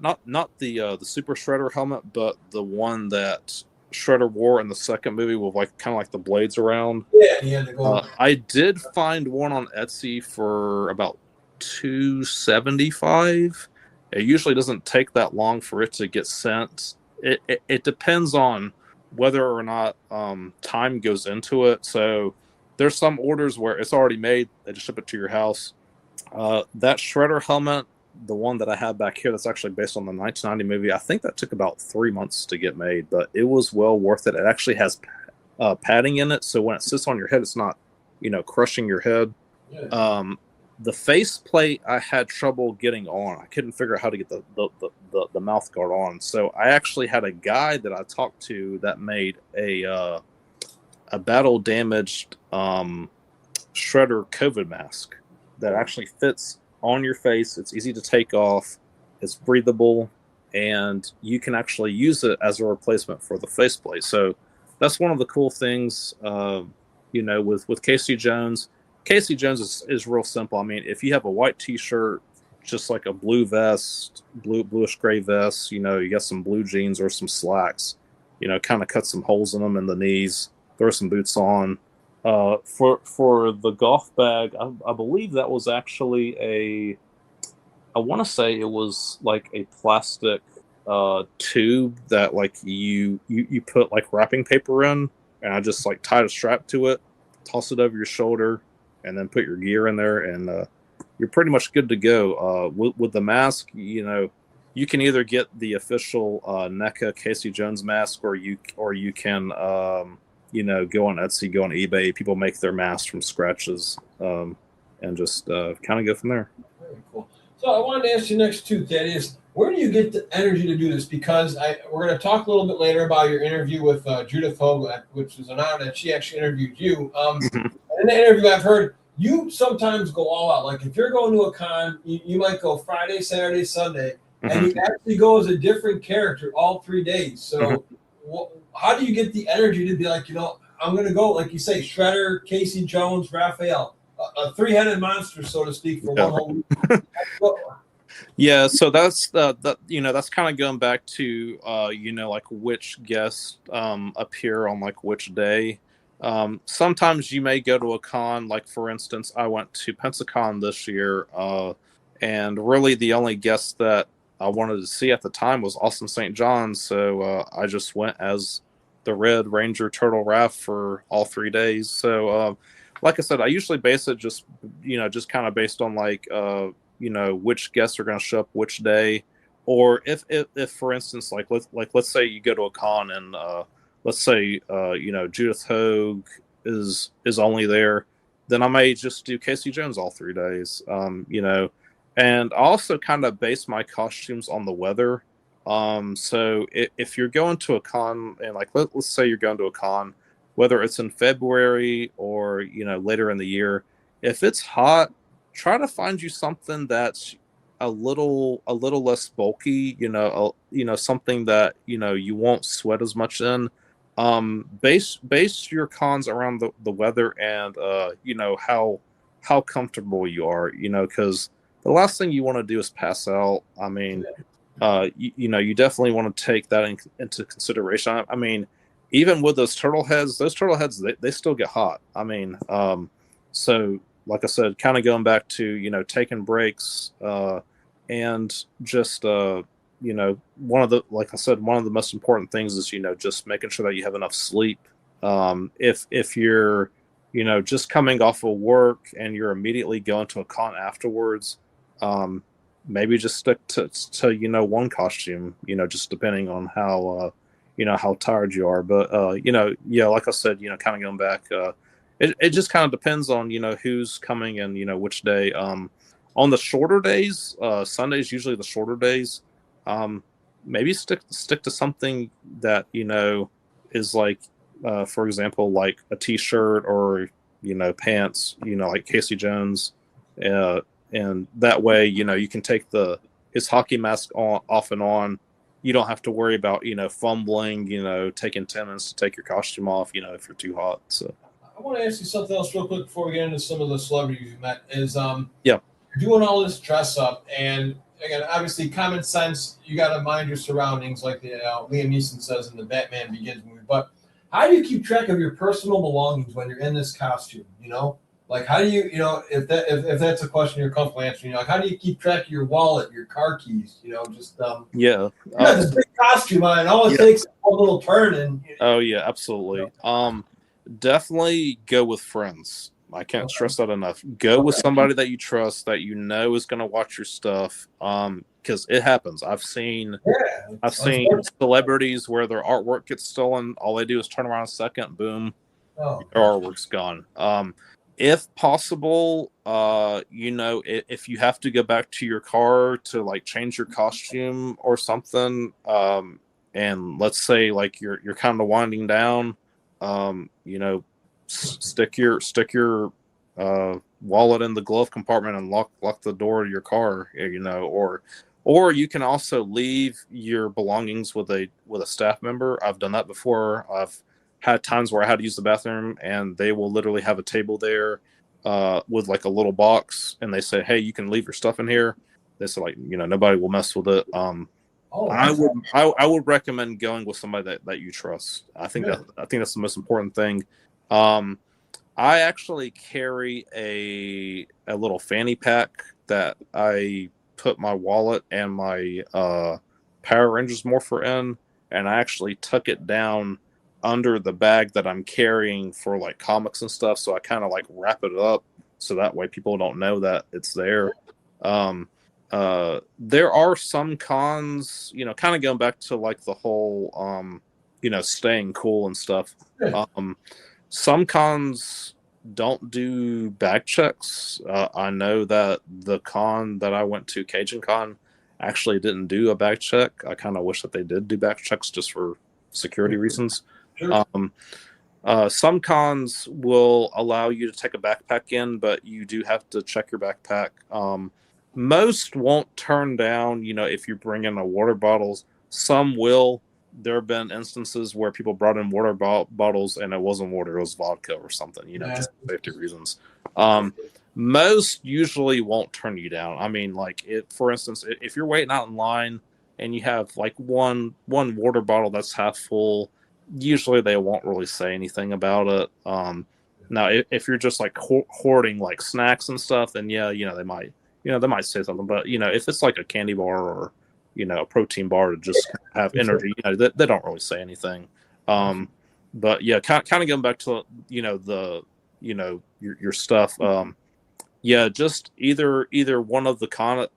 Super Shredder helmet, but the one that Shredder wore in the second movie with like kind of like the blades around. Yeah. I did find one on Etsy for about $275. It usually doesn't take that long for it to get sent. It depends on whether or not time goes into it. So there's some orders where it's already made, they just ship it to your house. That Shredder helmet, the one that I have back here, that's actually based on the 1990 movie, I think that took about 3 months to get made, but it was well worth it. It actually has padding in it, so when it sits on your head, it's not, crushing your head. Yeah. The face plate I had trouble getting on. I couldn't figure out how to get the mouth guard on. So I actually had a guy that I talked to that made a battle damaged Shredder COVID mask that actually fits on your face. It's easy to take off. It's breathable, and you can actually use it as a replacement for the faceplate. So that's one of the cool things, with Casey Jones. Casey Jones is real simple. I mean, if you have a white T-shirt, just like a blue vest, bluish gray vest, you got some blue jeans or some slacks, kind of cut some holes in them in the knees, throw some boots on. For the golf bag, I believe that was actually I want to say it was like a plastic tube that like you put like wrapping paper in, and I just like tied a strap to it, toss it over your shoulder, and then put your gear in there, and you're pretty much good to go. With the mask, you can either get the official NECA Casey Jones mask, or you can go on Etsy, go on eBay. People make their masks from scratches, and just kind of go from there. Very cool. So I wanted to ask you next too, Thaddeus, where do you get the energy to do this? Because we're going to talk a little bit later about your interview with Judith Hoag, which was an honor that she actually interviewed you. In the interview, I've heard you sometimes go all out. Like if you're going to a con, you might go Friday, Saturday, Sunday, and you actually go as a different character all 3 days. So how do you get the energy to be like, I'm going to go, like you say, Shredder, Casey Jones, Raphael, a three-headed monster, so to speak, for one whole week? Yeah, so that's that's kind of going back to like which guests appear on like which day. Sometimes you may go to a con, like for instance, I went to Pensacon this year, and really the only guest that I wanted to see at the time was Austin St. John, so I just went as the Red Ranger Turtle Raph for all 3 days. So like I said, I usually base it just kind of based on like which guests are going to show up which day, or if for instance let's say you go to a con and let's say Judith Hoag is only there, then I may just do Casey Jones all 3 days. And I also kind of base my costumes on the weather. So if you're going to a con, and like let's say you're going to a con, whether it's in February or later in the year, if it's hot, try to find you something that's a little less bulky, something that you won't sweat as much in. Base your cons around the weather and how comfortable you are, because the last thing you want to do is pass out. I mean, you definitely want to take that into consideration. I mean, even with those turtle heads, they still get hot. I mean, so like I said, kind of going back to taking breaks, and just one of the most important things is just making sure that you have enough sleep. If you're, just coming off of work and you're immediately going to a con afterwards, maybe just stick to one costume, just depending on how how tired you are. But like I said, kind of going back, it just kind of depends on who's coming and which day. On the shorter days, Sunday's usually the shorter days. Maybe stick to something that is like, for example, like a t-shirt or pants, like Casey Jones, and that way you can take his hockey mask off and on. You don't have to worry about fumbling, taking 10 minutes to take your costume off, if you're too hot. So I want to ask you something else real quick before we get into some of the celebrities you met. Is yeah, you're doing all this dress up, and again, obviously, common sense. You got to mind your surroundings, like Liam Neeson says in the Batman Begins movie. But how do you keep track of your personal belongings when you're in this costume? Like how do you, if that's a question you're comfortable answering, like how do you keep track of your wallet, your car keys? Yeah, this big costume on, and all it takes is a little turn, and oh yeah, absolutely. Definitely go with friends. I can't stress that enough. Go with somebody that you trust, that is going to watch your stuff. Because it happens. I've seen celebrities where their artwork gets stolen. All they do is turn around a second, boom, their artwork's gone. If possible, if you have to go back to your car to like change your costume or something, and let's say like you're kind of winding down, stick your wallet in the glove compartment and lock the door to your car, or you can also leave your belongings with a staff member. I've done that before. I've had times where I had to use the bathroom and they will literally have a table there with like a little box, and they say, hey, you can leave your stuff in here. They say like, nobody will mess with it. I would recommend going with somebody that you trust. I think that's the most important thing. I actually carry a little fanny pack that I put my wallet and my Power Rangers morpher in, and I actually tuck it down under the bag that I'm carrying for like comics and stuff. So I kind of like wrap it up so that way people don't know that it's there. There are some cons, kind of going back to like the whole, staying cool and stuff. Some cons don't do bag checks. I know that the con that I went to, Cajun Con, actually didn't do a bag check. I kind of wish that they did do bag checks just for security reasons. Sure. Some cons will allow you to take a backpack in, but you do have to check your backpack. Most won't turn down, if you bring in a water bottles. Some will. There have been instances where people brought in water bottles and it wasn't water, it was vodka or something, just for safety reasons. Most usually won't turn you down. I mean, like, for instance, if you're waiting out in line and you have like one water bottle that's half full, usually they won't really say anything about it. Now, if you're just like hoarding like snacks and stuff, then they might say something. But if it's like a candy bar or a protein bar to just have energy, they don't really say anything. But yeah, kind of going back to your stuff. Just either one of the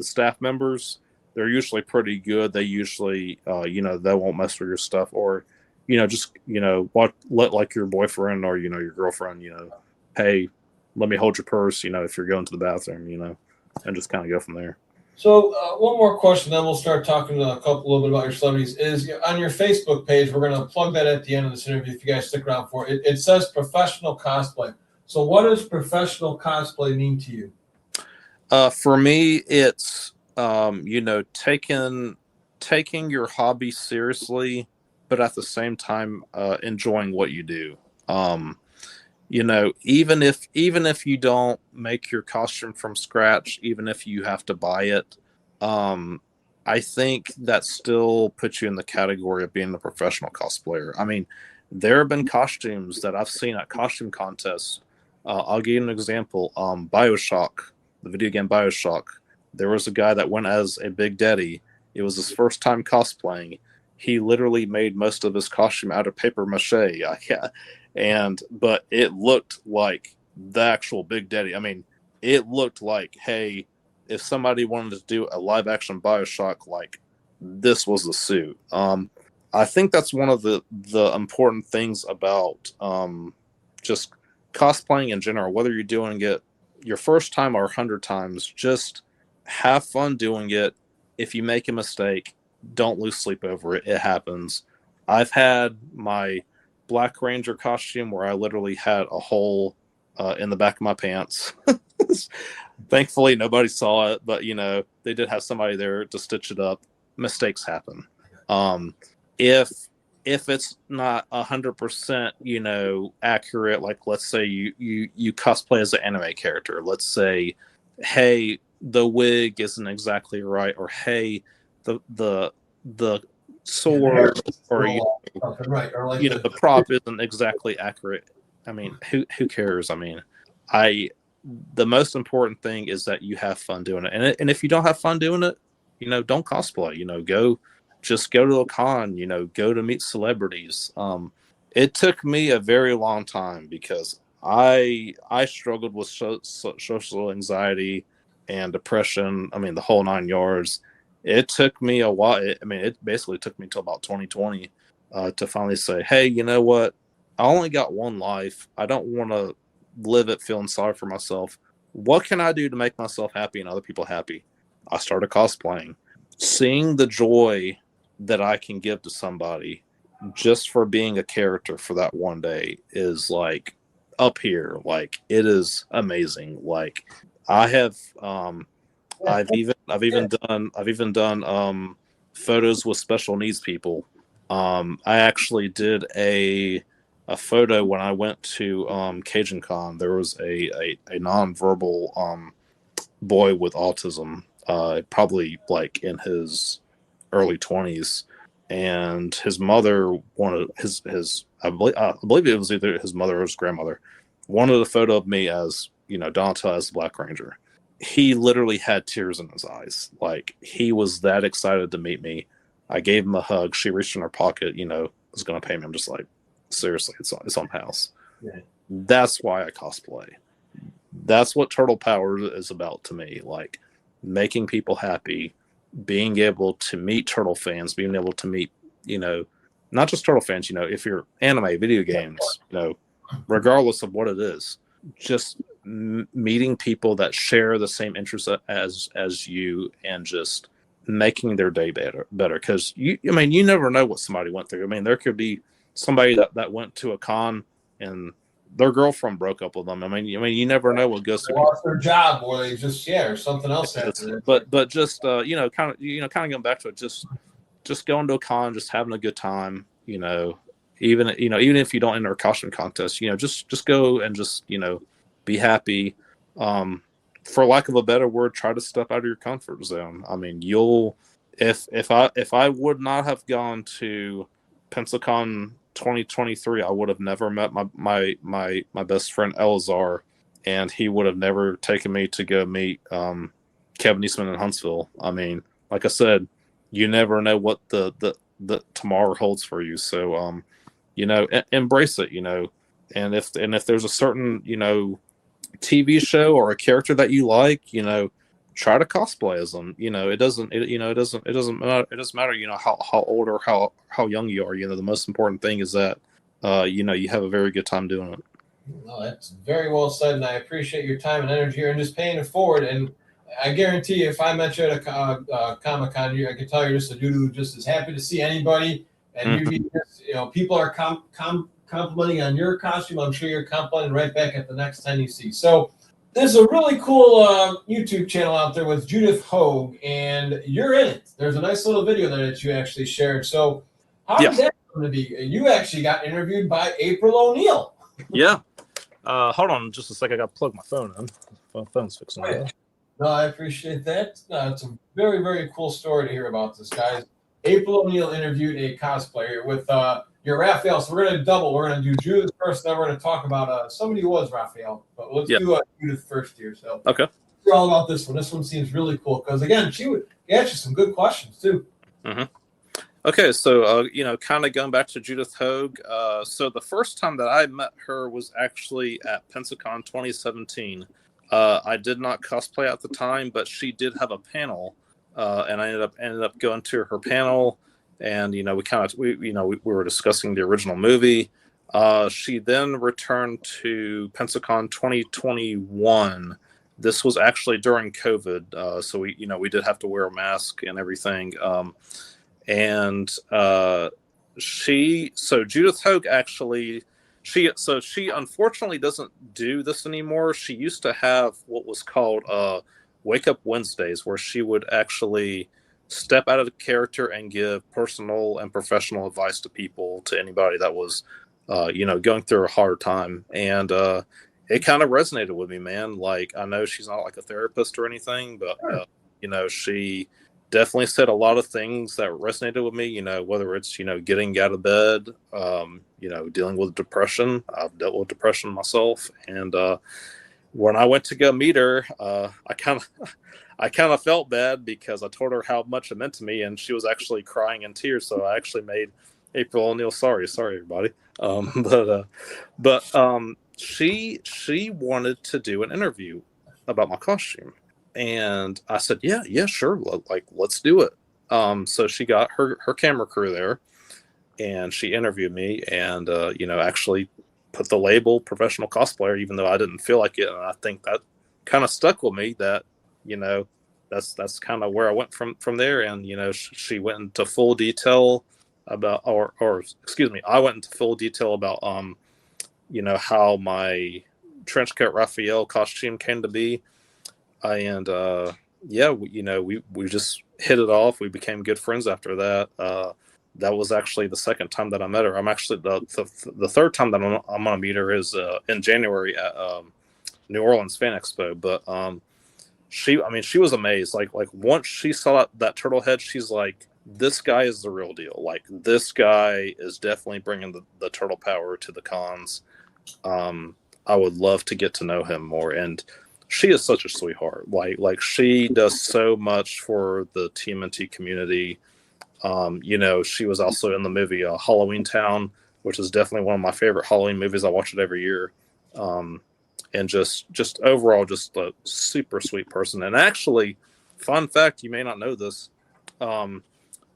staff members. They're usually pretty good. They usually they won't mess with your stuff, or let like your boyfriend or your girlfriend, hey, let me hold your purse, if you're going to the bathroom, and just kind of go from there. So one more question, then we'll start talking a little bit about your celebrities. Is on your Facebook page, we're going to plug that at the end of this interview if you guys stick around for it. It says professional cosplay. So what does professional cosplay mean to you? For me, it's taking your hobby seriously, but at the same time enjoying what you do. Even if you don't make your costume from scratch, even if you have to buy it, I think that still puts you in the category of being a professional cosplayer. I mean, there have been costumes that I've seen at costume contests. I'll give you an example. BioShock, the video game BioShock. There was a guy that went as a Big Daddy. It was his first time cosplaying. he literally made most of his costume out of paper mache. But it looked like the actual Big Daddy. I mean, it looked like, hey, if somebody wanted to do a live action Bioshock, like, this was the suit. I think that's one of the important things about just cosplaying in general, whether you're doing it your first time or 100 times, just have fun doing it. If you make a mistake, don't lose sleep over it. It happens. I've had my Black Ranger costume where I literally had a hole in the back of my pants. Thankfully, nobody saw it, but they did have somebody there to stitch it up. Mistakes happen. If it's not 100%, accurate, like let's say you cosplay as an anime character. Let's say, hey, the wig isn't exactly right, or hey, the sword or the prop isn't exactly accurate. I mean, who cares? I mean, the most important thing is that you have fun doing it, and if you don't have fun doing it, don't cosplay. Go to a con. Go to meet celebrities. It took me a very long time because I struggled with social anxiety and depression. I mean, the whole 9 yards. It took me a while. It basically took me till about 2020 to finally say, hey, you know what? I only got one life. I don't want to live it feeling sorry for myself. What can I do to make myself happy and other people happy? I started cosplaying. Seeing the joy that I can give to somebody just for being a character for that one day is like up here. Like, it is amazing. Like, I have I've even done photos with special needs people. I actually did a photo when I went to Cajun Con. There was a nonverbal boy with autism, probably like in his early 20s, and his mother wanted I believe it was either his mother or his grandmother wanted a photo of me as Donatello as the Black Ranger. He literally had tears in his eyes. Like, he was that excited to meet me. I gave him a hug. She reached in her pocket, was going to pay me. I'm just like, seriously, it's on house. Yeah. That's why I cosplay. That's what Turtle Power is about to me. Like, making people happy, being able to meet Turtle fans, being able to meet, not just Turtle fans, if you're anime, video games, regardless of what it is, just meeting people that share the same interests as you, and just making their day better. Because you never know what somebody went through. I mean, there could be somebody that went to a con and their girlfriend broke up with them. I mean, you never know what goes through. Lost their job, or they just or something else happened. But just kind of going back to it, just going to a con, just having a good time. Even if you don't enter a costume contest, just go and just be happy. For lack of a better word, try to step out of your comfort zone. I mean, if I would not have gone to Pensacon 2023, I would have never met my best friend Elazar, and he would have never taken me to go meet Kevin Eastman in Huntsville. I mean, like I said, you never know what the tomorrow holds for you. So embrace it. And if there's a certain TV show or a character that you like, try to cosplay as them. It doesn't matter how old or how young you are. The most important thing is that you have a very good time doing it. Well, that's very well said, and I appreciate your time and energy here and just paying it forward. And I guarantee you, if I met you at a Comic-Con, I can tell you're just a dude who just is happy to see anybody, and you be just, people are complimenting on your costume. I'm sure you're complimenting right back at the next time you see. So there's a really cool YouTube channel out there with Judith Hoag, and you're in it. There's a nice little video there that you actually shared. So how did that come to be? You actually got interviewed by April O'Neil. Yeah. Hold on just a second. I got to plug my phone in. My phone's fixing it. No, I appreciate that. It's a very, very cool story to hear about this, guys. April O'Neil interviewed a cosplayer with your Raphael. So we're going to double. We're going to do Judith first, then we're going to talk about somebody who was Raphael. But let's do Judith first here. So okay. We're all about this one. This one seems really cool because, again, she asked you some good questions, too. Mm-hmm. Okay, so kind of going back to Judith Hoag. So the first time that I met her was actually at Pensacon 2017. I did not cosplay at the time, but she did have a panel, and I ended up going to her panel, and we were discussing the original movie. She then returned to Pensacon 2021. This was actually during COVID, so we did have to wear a mask and everything. Judith Hoag actually, she unfortunately doesn't do this anymore. She used to have what was called Wake Up Wednesdays, where she would actually step out of the character and give personal and professional advice to anybody that was going through a hard time. And it kind of resonated with me, man. Like, I know she's not like a therapist or anything, but she definitely said a lot of things that resonated with me, whether it's, getting out of bed, dealing with depression. I've dealt with depression myself. And when I went to go meet her, I kind of felt bad because I told her how much it meant to me, and she was actually crying in tears. So I actually made April O'Neil sorry, everybody. She wanted to do an interview about my costume. And I said, yeah, sure. Let's do it. So she got her camera crew there, and she interviewed me, and actually put the label professional cosplayer, even though I didn't feel like it. And I think that kind of stuck with me. That that's kind of where I went from there. And she went into full detail about, or excuse me, I went into full detail about how my trenchcoat Raphael costume came to be. And we just hit it off. We became good friends after that. That was actually the second time that I met her. I'm actually the third time that I'm gonna meet her is in January at New Orleans Fan Expo. But she was amazed. Like once she saw that turtle head, she's like, this guy is the real deal. Like, this guy is definitely bringing the turtle power to the cons. I would love to get to know him more. And she is such a sweetheart. Like she does so much for the TMNT community. She was also in the movie Halloween Town, which is definitely one of my favorite Halloween movies. I watch it every year. And just overall, just a super sweet person. And actually, fun fact, you may not know this,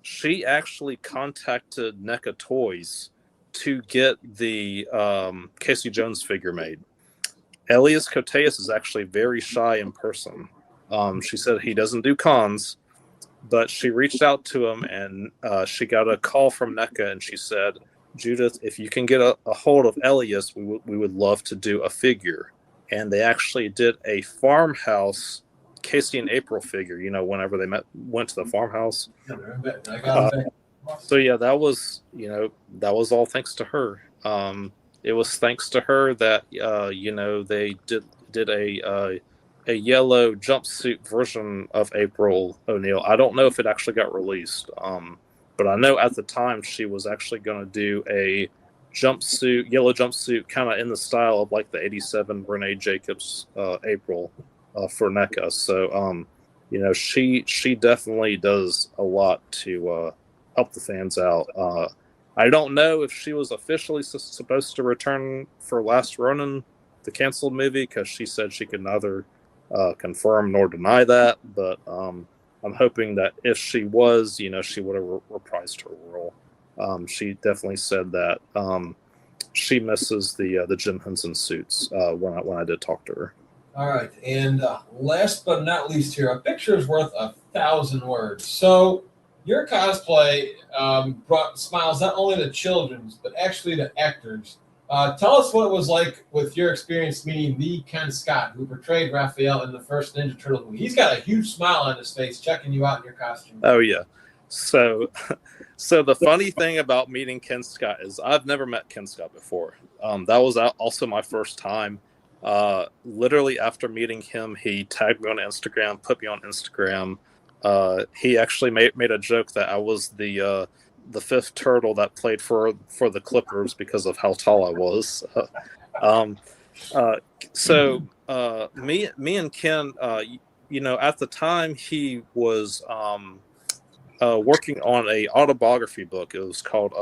she actually contacted NECA Toys to get the Casey Jones figure made. Elias Koteas is actually very shy in person. She said he doesn't do cons, but she reached out to him, and she got a call from NECA, and she said, Judith, if you can get a hold of Elias, we would love to do a figure. And they actually did a farmhouse Casey and April figure, whenever they went to the farmhouse. So yeah, that was all thanks to her. It was thanks to her that they did a yellow jumpsuit version of April O'Neil. I don't know if it actually got released, but I know at the time she was actually going to do a yellow jumpsuit, kind of in the style of like the '87 Renee Jacobs April for NECA. So she definitely does a lot to help the fans out. I don't know if she was officially supposed to return for Last Ronin, the canceled movie, because she said she could neither confirm nor deny that. But I'm hoping that if she was, she would have reprised her role. She definitely said that she misses the Jim Henson suits when I did talk to her. All right, and last but not least here, a picture is worth 1,000 words. So your cosplay brought smiles not only to children, but actually to actors. Tell us what it was like with your experience meeting the Kenn Scott, who portrayed Raphael in the first Ninja Turtle movie. He's got a huge smile on his face checking you out in your costume. Oh, yeah. So the funny thing about meeting Kenn Scott is I've never met Kenn Scott before. That was also my first time. Literally after meeting him, he tagged me on Instagram, put me on Instagram. He actually made a joke that I was the fifth turtle that played for the Clippers because of how tall I was. So me and Ken, at the time he was working on a autobiography book. It was called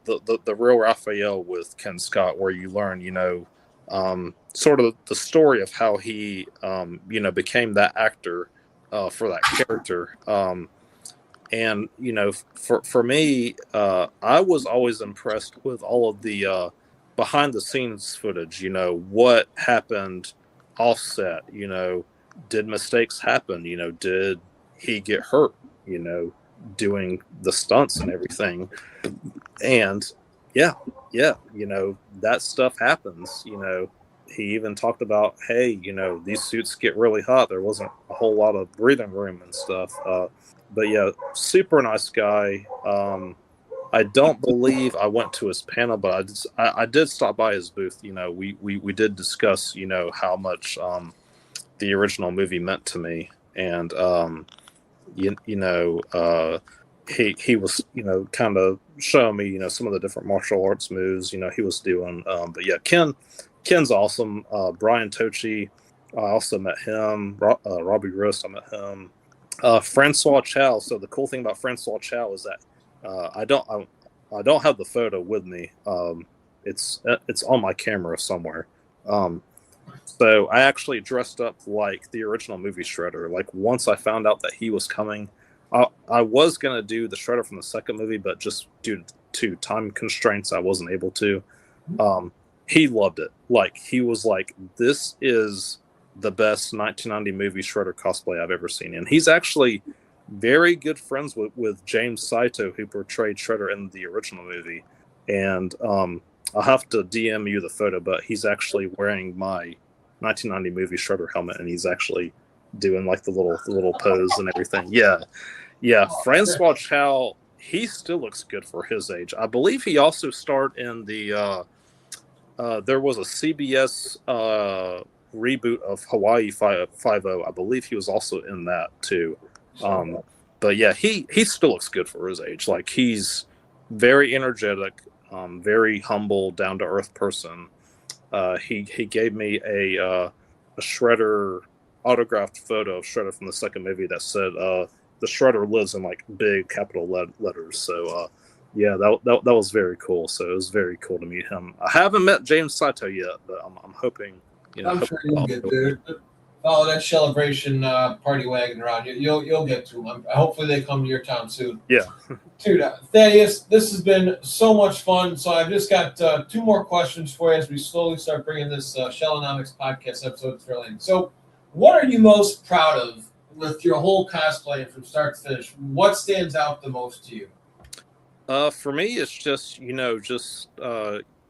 the Real Raphael with Kenn Scott, where you learn, sort of the story of how he, became that actor for that character. And for me, I was always impressed with all of the behind the scenes footage. What happened offset. Did mistakes happen? Did he get hurt? Doing the stunts and everything. And yeah, that stuff happens. He even talked about, hey, these suits get really hot. There wasn't a whole lot of breathing room and stuff. But yeah, super nice guy. I don't believe I went to his panel, but I did stop by his booth. We did discuss, how much the original movie meant to me. And, he was, kind of showing me, some of the different martial arts moves, he was doing. But yeah, Ken's awesome. Brian Tochi, I also met him. Robbie Rist, I met him. Francois Chow. So the cool thing about Francois Chow is that I don't have the photo with me. It's on my camera somewhere. So I actually dressed up like the original movie Shredder. Like once I found out that he was coming, I was gonna do the Shredder from the second movie, but just due to time constraints, I wasn't able to. He loved it. Like he was like, "This is the best 1990 movie Shredder cosplay I've ever seen," and he's actually very good friends with James Saito, who portrayed Shredder in the original movie. And I'll have to DM you the photo, but he's actually wearing my 1990 movie Shredder helmet, and he's actually doing like the little pose and everything. Yeah. Francois Chow, he still looks good for his age. I believe he also starred in the there was a CBS reboot of Hawaii Five-0. I believe he was also in that too. But yeah, he still looks good for his age. Like he's very energetic, very humble, down to earth person. He gave me a Shredder autographed photo of Shredder from the second movie that said the Shredder lives in like big capital letters. So yeah, that was very cool. So it was very cool to meet him. I haven't met James Saito yet, but I'm hoping. I'm sure you'll get there. Follow that celebration party wagon around. You'll get to them. Hopefully they come to your town soon. Yeah. Dude, Thaddeus, this has been so much fun. So I've just got two more questions for you as we slowly start bringing this Shellonomics podcast episode to an end. So what are you most proud of with your whole cosplay from start to finish? What stands out the most to you? For me, it's just,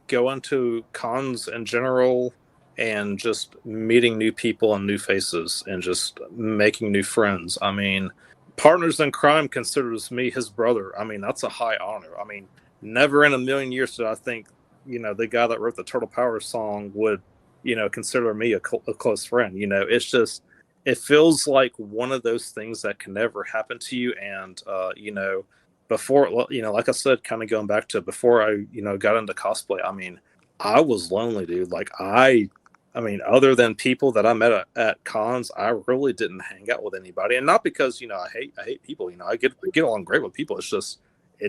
going to cons in general and just meeting new people and new faces and just making new friends. I mean, Partners in Crime considers me his brother. I mean, that's a high honor. I mean, never in a million years did I think, the guy that wrote the Turtle Power song would, consider me a close friend. It's just, it feels like one of those things that can never happen to you. And, before, like I said, kind of going back to before I, got into cosplay, I mean, I was lonely, dude. Like I mean, other than people that I met at cons, I really didn't hang out with anybody. And not because, I hate people, I get along great with people. It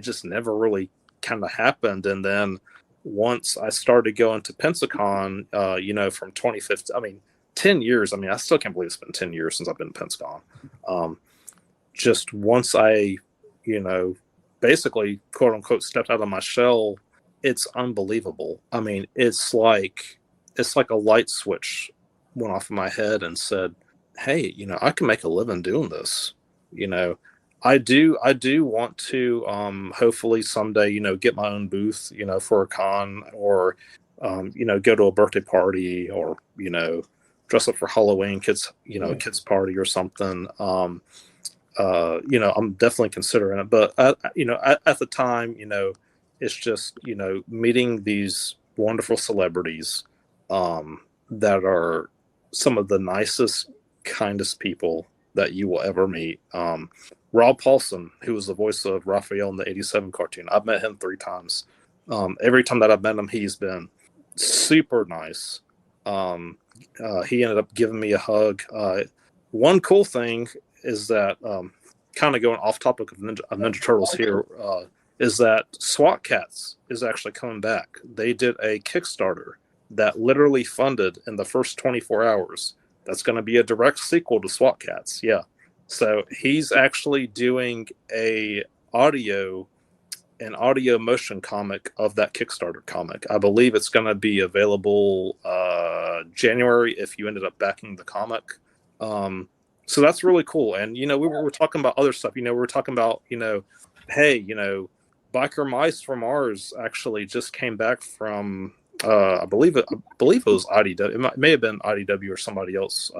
just never really kind of happened. And then once I started going to Pensacon, from 2015, I mean, 10 years. I mean, I still can't believe it's been 10 years since I've been to Pensacon. Just once I, basically, quote unquote, stepped out of my shell, it's unbelievable. I mean, it's like a light switch went off in my head and said, hey, I can make a living doing this. I do want to hopefully someday, get my own booth, for a con or, go to a birthday party or, dress up for Halloween kids party or something. I'm definitely considering it, but at the time, it's just, meeting these wonderful celebrities, that are some of the nicest, kindest people that you will ever meet. Rob Paulson, who was the voice of Raphael in the 87 cartoon, I've met him 3 times. Every time that I've met him, he's been super nice. He ended up giving me a hug. One cool thing is that kind of going off topic of Ninja Turtles here, is that SWAT Cats is actually coming back. They did a Kickstarter that literally funded in the first 24 hours. That's going to be a direct sequel to SWAT Cats. Yeah. So he's actually doing an audio motion comic of that Kickstarter comic. I believe it's going to be available January if you ended up backing the comic. So that's really cool. And, we were talking about other stuff. We were talking about, hey, Biker Mice from Mars actually just came back from, I believe it was IDW. It may have been IDW or somebody else.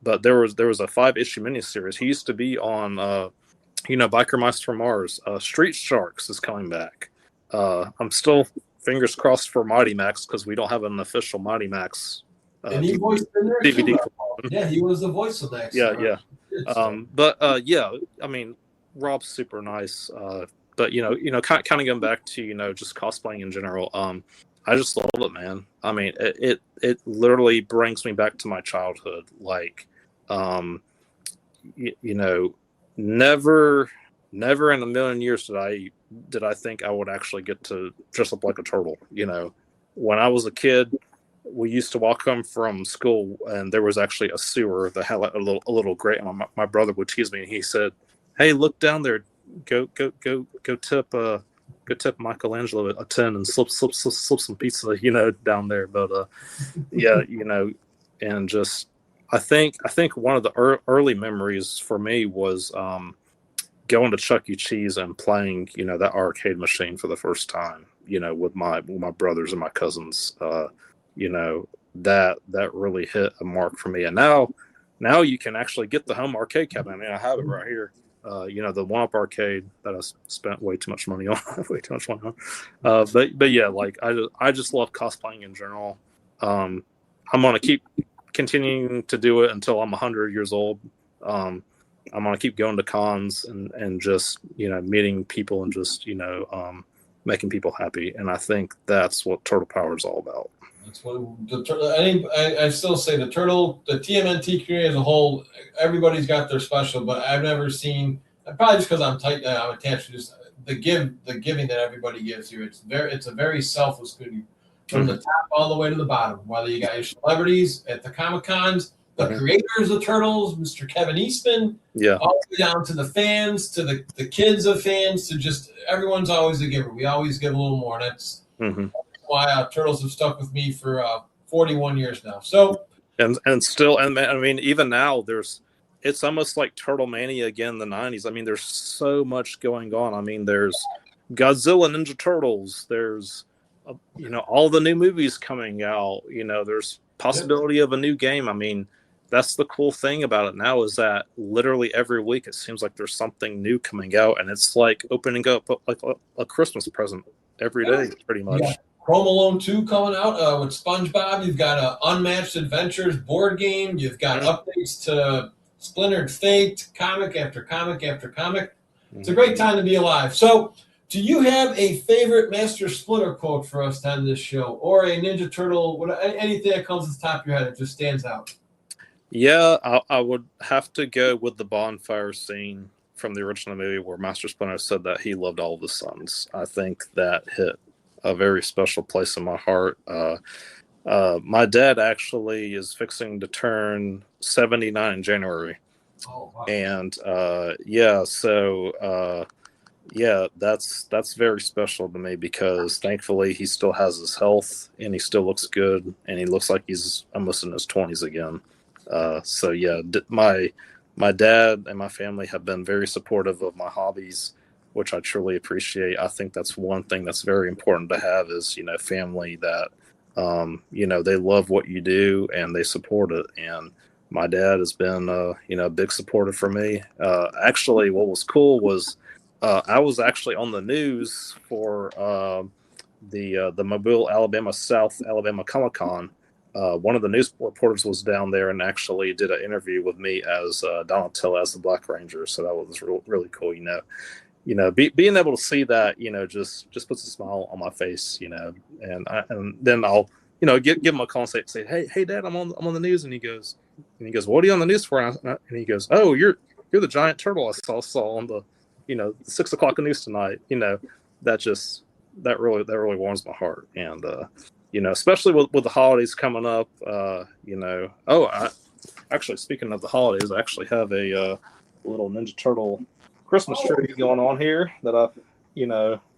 But there was a 5-issue miniseries. He used to be on, Biker Mice from Mars. Street Sharks is coming back. I'm still fingers crossed for Mighty Max because we don't have an official Mighty Max and he voiced in there DVD. Too. Yeah, he was the voice of that. Yeah. Yeah. I mean, Rob's super nice. But kind of going back to just cosplaying in general. I just love it, man. I mean, it literally brings me back to my childhood. Like, never in a million years did I think I would actually get to dress up like a turtle. When I was a kid, we used to walk home from school, and there was actually a sewer that had like a little grate. And my brother would tease me, and he said, "Hey, look down there. Go tip Michelangelo a 10 and slip some pizza, down there." But yeah, and just I think one of the early memories for me was going to Chuck E. Cheese and playing that arcade machine for the first time, with my brothers and my cousins. That really hit a mark for me. And now you can actually get the home arcade cabinet. I mean, I have it right here. The one-up arcade that I spent way too much money on. But yeah, like I just love cosplaying in general. I'm gonna keep continuing to do it until I'm 100 years old. I'm gonna keep going to cons and just meeting people and just making people happy. And I think that's what Turtle Power is all about. That's what I still say the TMNT community as a whole, everybody's got their special, but I've never seen, probably just because I'm attached to just the giving that everybody gives here. It's a very selfless community from the top all the way to the bottom. Whether you got your celebrities at the Comic Cons, the creators of Turtles, Mr. Kevin Eastman, all the way down to the fans, to the kids of fans, to just everyone's always a giver. We always give a little more. And that's why Turtles have stuck with me for 41 years now. So and still, and I mean, even now it's almost like Turtle Mania again in the 90s. I mean, there's so much going on. I mean, there's Godzilla, Ninja Turtles. There's all the new movies coming out. There's possibility of a new game. I mean, that's the cool thing about it now is that literally every week it seems like there's something new coming out, and it's like opening up like a Christmas present every day, pretty much. Yeah. Home Alone 2 coming out with SpongeBob. You've got Unmatched Adventures board game. You've got updates to Splintered Fate, comic after comic after comic. It's a great time to be alive. So, do you have a favorite Master Splinter quote for us to end this show, or a Ninja Turtle, anything that comes to the top of your head that just stands out? Yeah, I would have to go with the bonfire scene from the original movie where Master Splinter said that he loved all of his sons. I think that hit a very special place in my heart. My dad actually is fixing to turn 79 in January. Oh, wow. And that's very special to me because thankfully he still has his health and he still looks good and he looks like he's almost in his 20s again. My dad and my family have been very supportive of my hobbies, which I truly appreciate. I think that's one thing that's very important to have is, family that, they love what you do and they support it. And my dad has been, a big supporter for me. Actually, what was cool was I was actually on the news for the Mobile, Alabama, South Alabama Comic-Con. One of the news reporters was down there and actually did an interview with me as Donatello as the Black Ranger. So that was really cool, being able to see that, just puts a smile on my face, and then I'll, give him a call and say, hey Dad, I'm on the news. And he goes, what are you on the news for? And he goes, oh, you're you're the giant turtle I saw on the, 6 o'clock news tonight. That really warms my heart. And especially with the holidays coming up, actually, speaking of the holidays, I actually have a little Ninja Turtle Christmas tree going on here that I've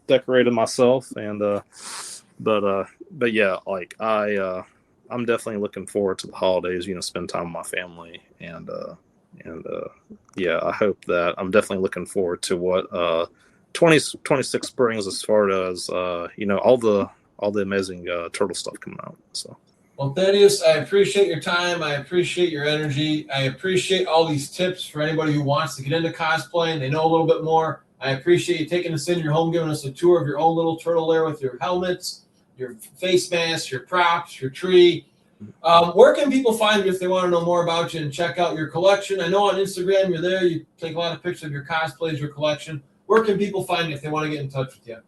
decorated myself. And but yeah, like I'm definitely looking forward to the holidays. Spend time with my family. And yeah, I hope that I'm definitely looking forward to what 2026 brings as far as all the amazing turtle stuff coming out. So. Well, Thaddeus, I appreciate your time. I appreciate your energy. I appreciate all these tips for anybody who wants to get into cosplaying. They know a little bit more. I appreciate you taking us into your home, giving us a tour of your own little turtle lair with your helmets, your face masks, your props, your tree. Where can people find you if they want to know more about you and check out your collection? I know on Instagram you're there. You take a lot of pictures of your cosplays, your collection. Where can people find you if they want to get in touch with you?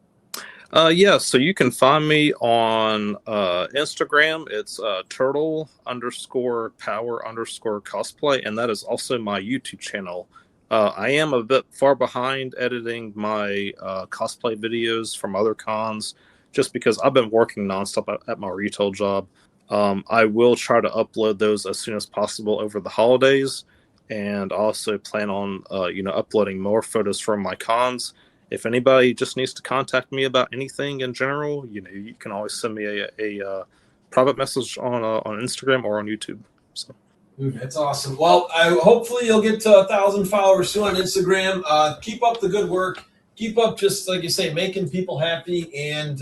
Yeah, so you can find me on Instagram. It's turtle_power_cosplay, and that is also my YouTube channel. I am a bit far behind editing my cosplay videos from other cons, just because I've been working nonstop at my retail job. I will try to upload those as soon as possible over the holidays, and also plan on uploading more photos from my cons. If anybody just needs to contact me about anything in general, you can always send me a private message on Instagram or on YouTube. So. Dude, that's awesome. Well, hopefully you'll get to 1,000 followers soon on Instagram. Keep up the good work. Keep up, just like you say, making people happy. And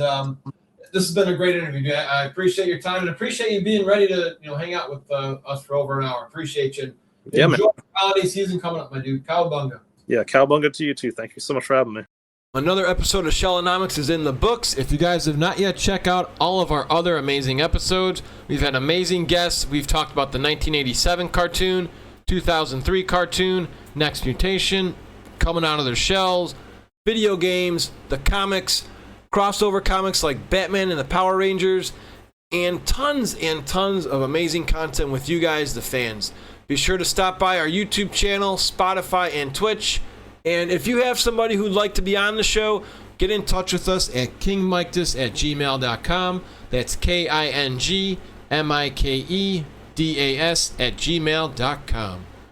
this has been a great interview. I appreciate your time and appreciate you being ready to hang out with us for over an hour. Appreciate you. Yeah, Enjoy man. the holiday season coming up, my dude. Cowabunga. Yeah, cowabunga to you too. Thank you so much for having me. Another episode of Shellonomics is in the books. If you guys have not yet checked out all of our other amazing episodes, we've had amazing guests. We've talked about the 1987 cartoon, 2003 cartoon, Next Mutation, coming out of their shells, video games, the comics, crossover comics like Batman and the Power Rangers, and tons of amazing content with you guys, the fans. Be sure to stop by our YouTube channel, Spotify, and Twitch. And if you have somebody who'd like to be on the show, get in touch with us at kingmikedas@gmail.com. That's KINGMIKEDAS@gmail.com.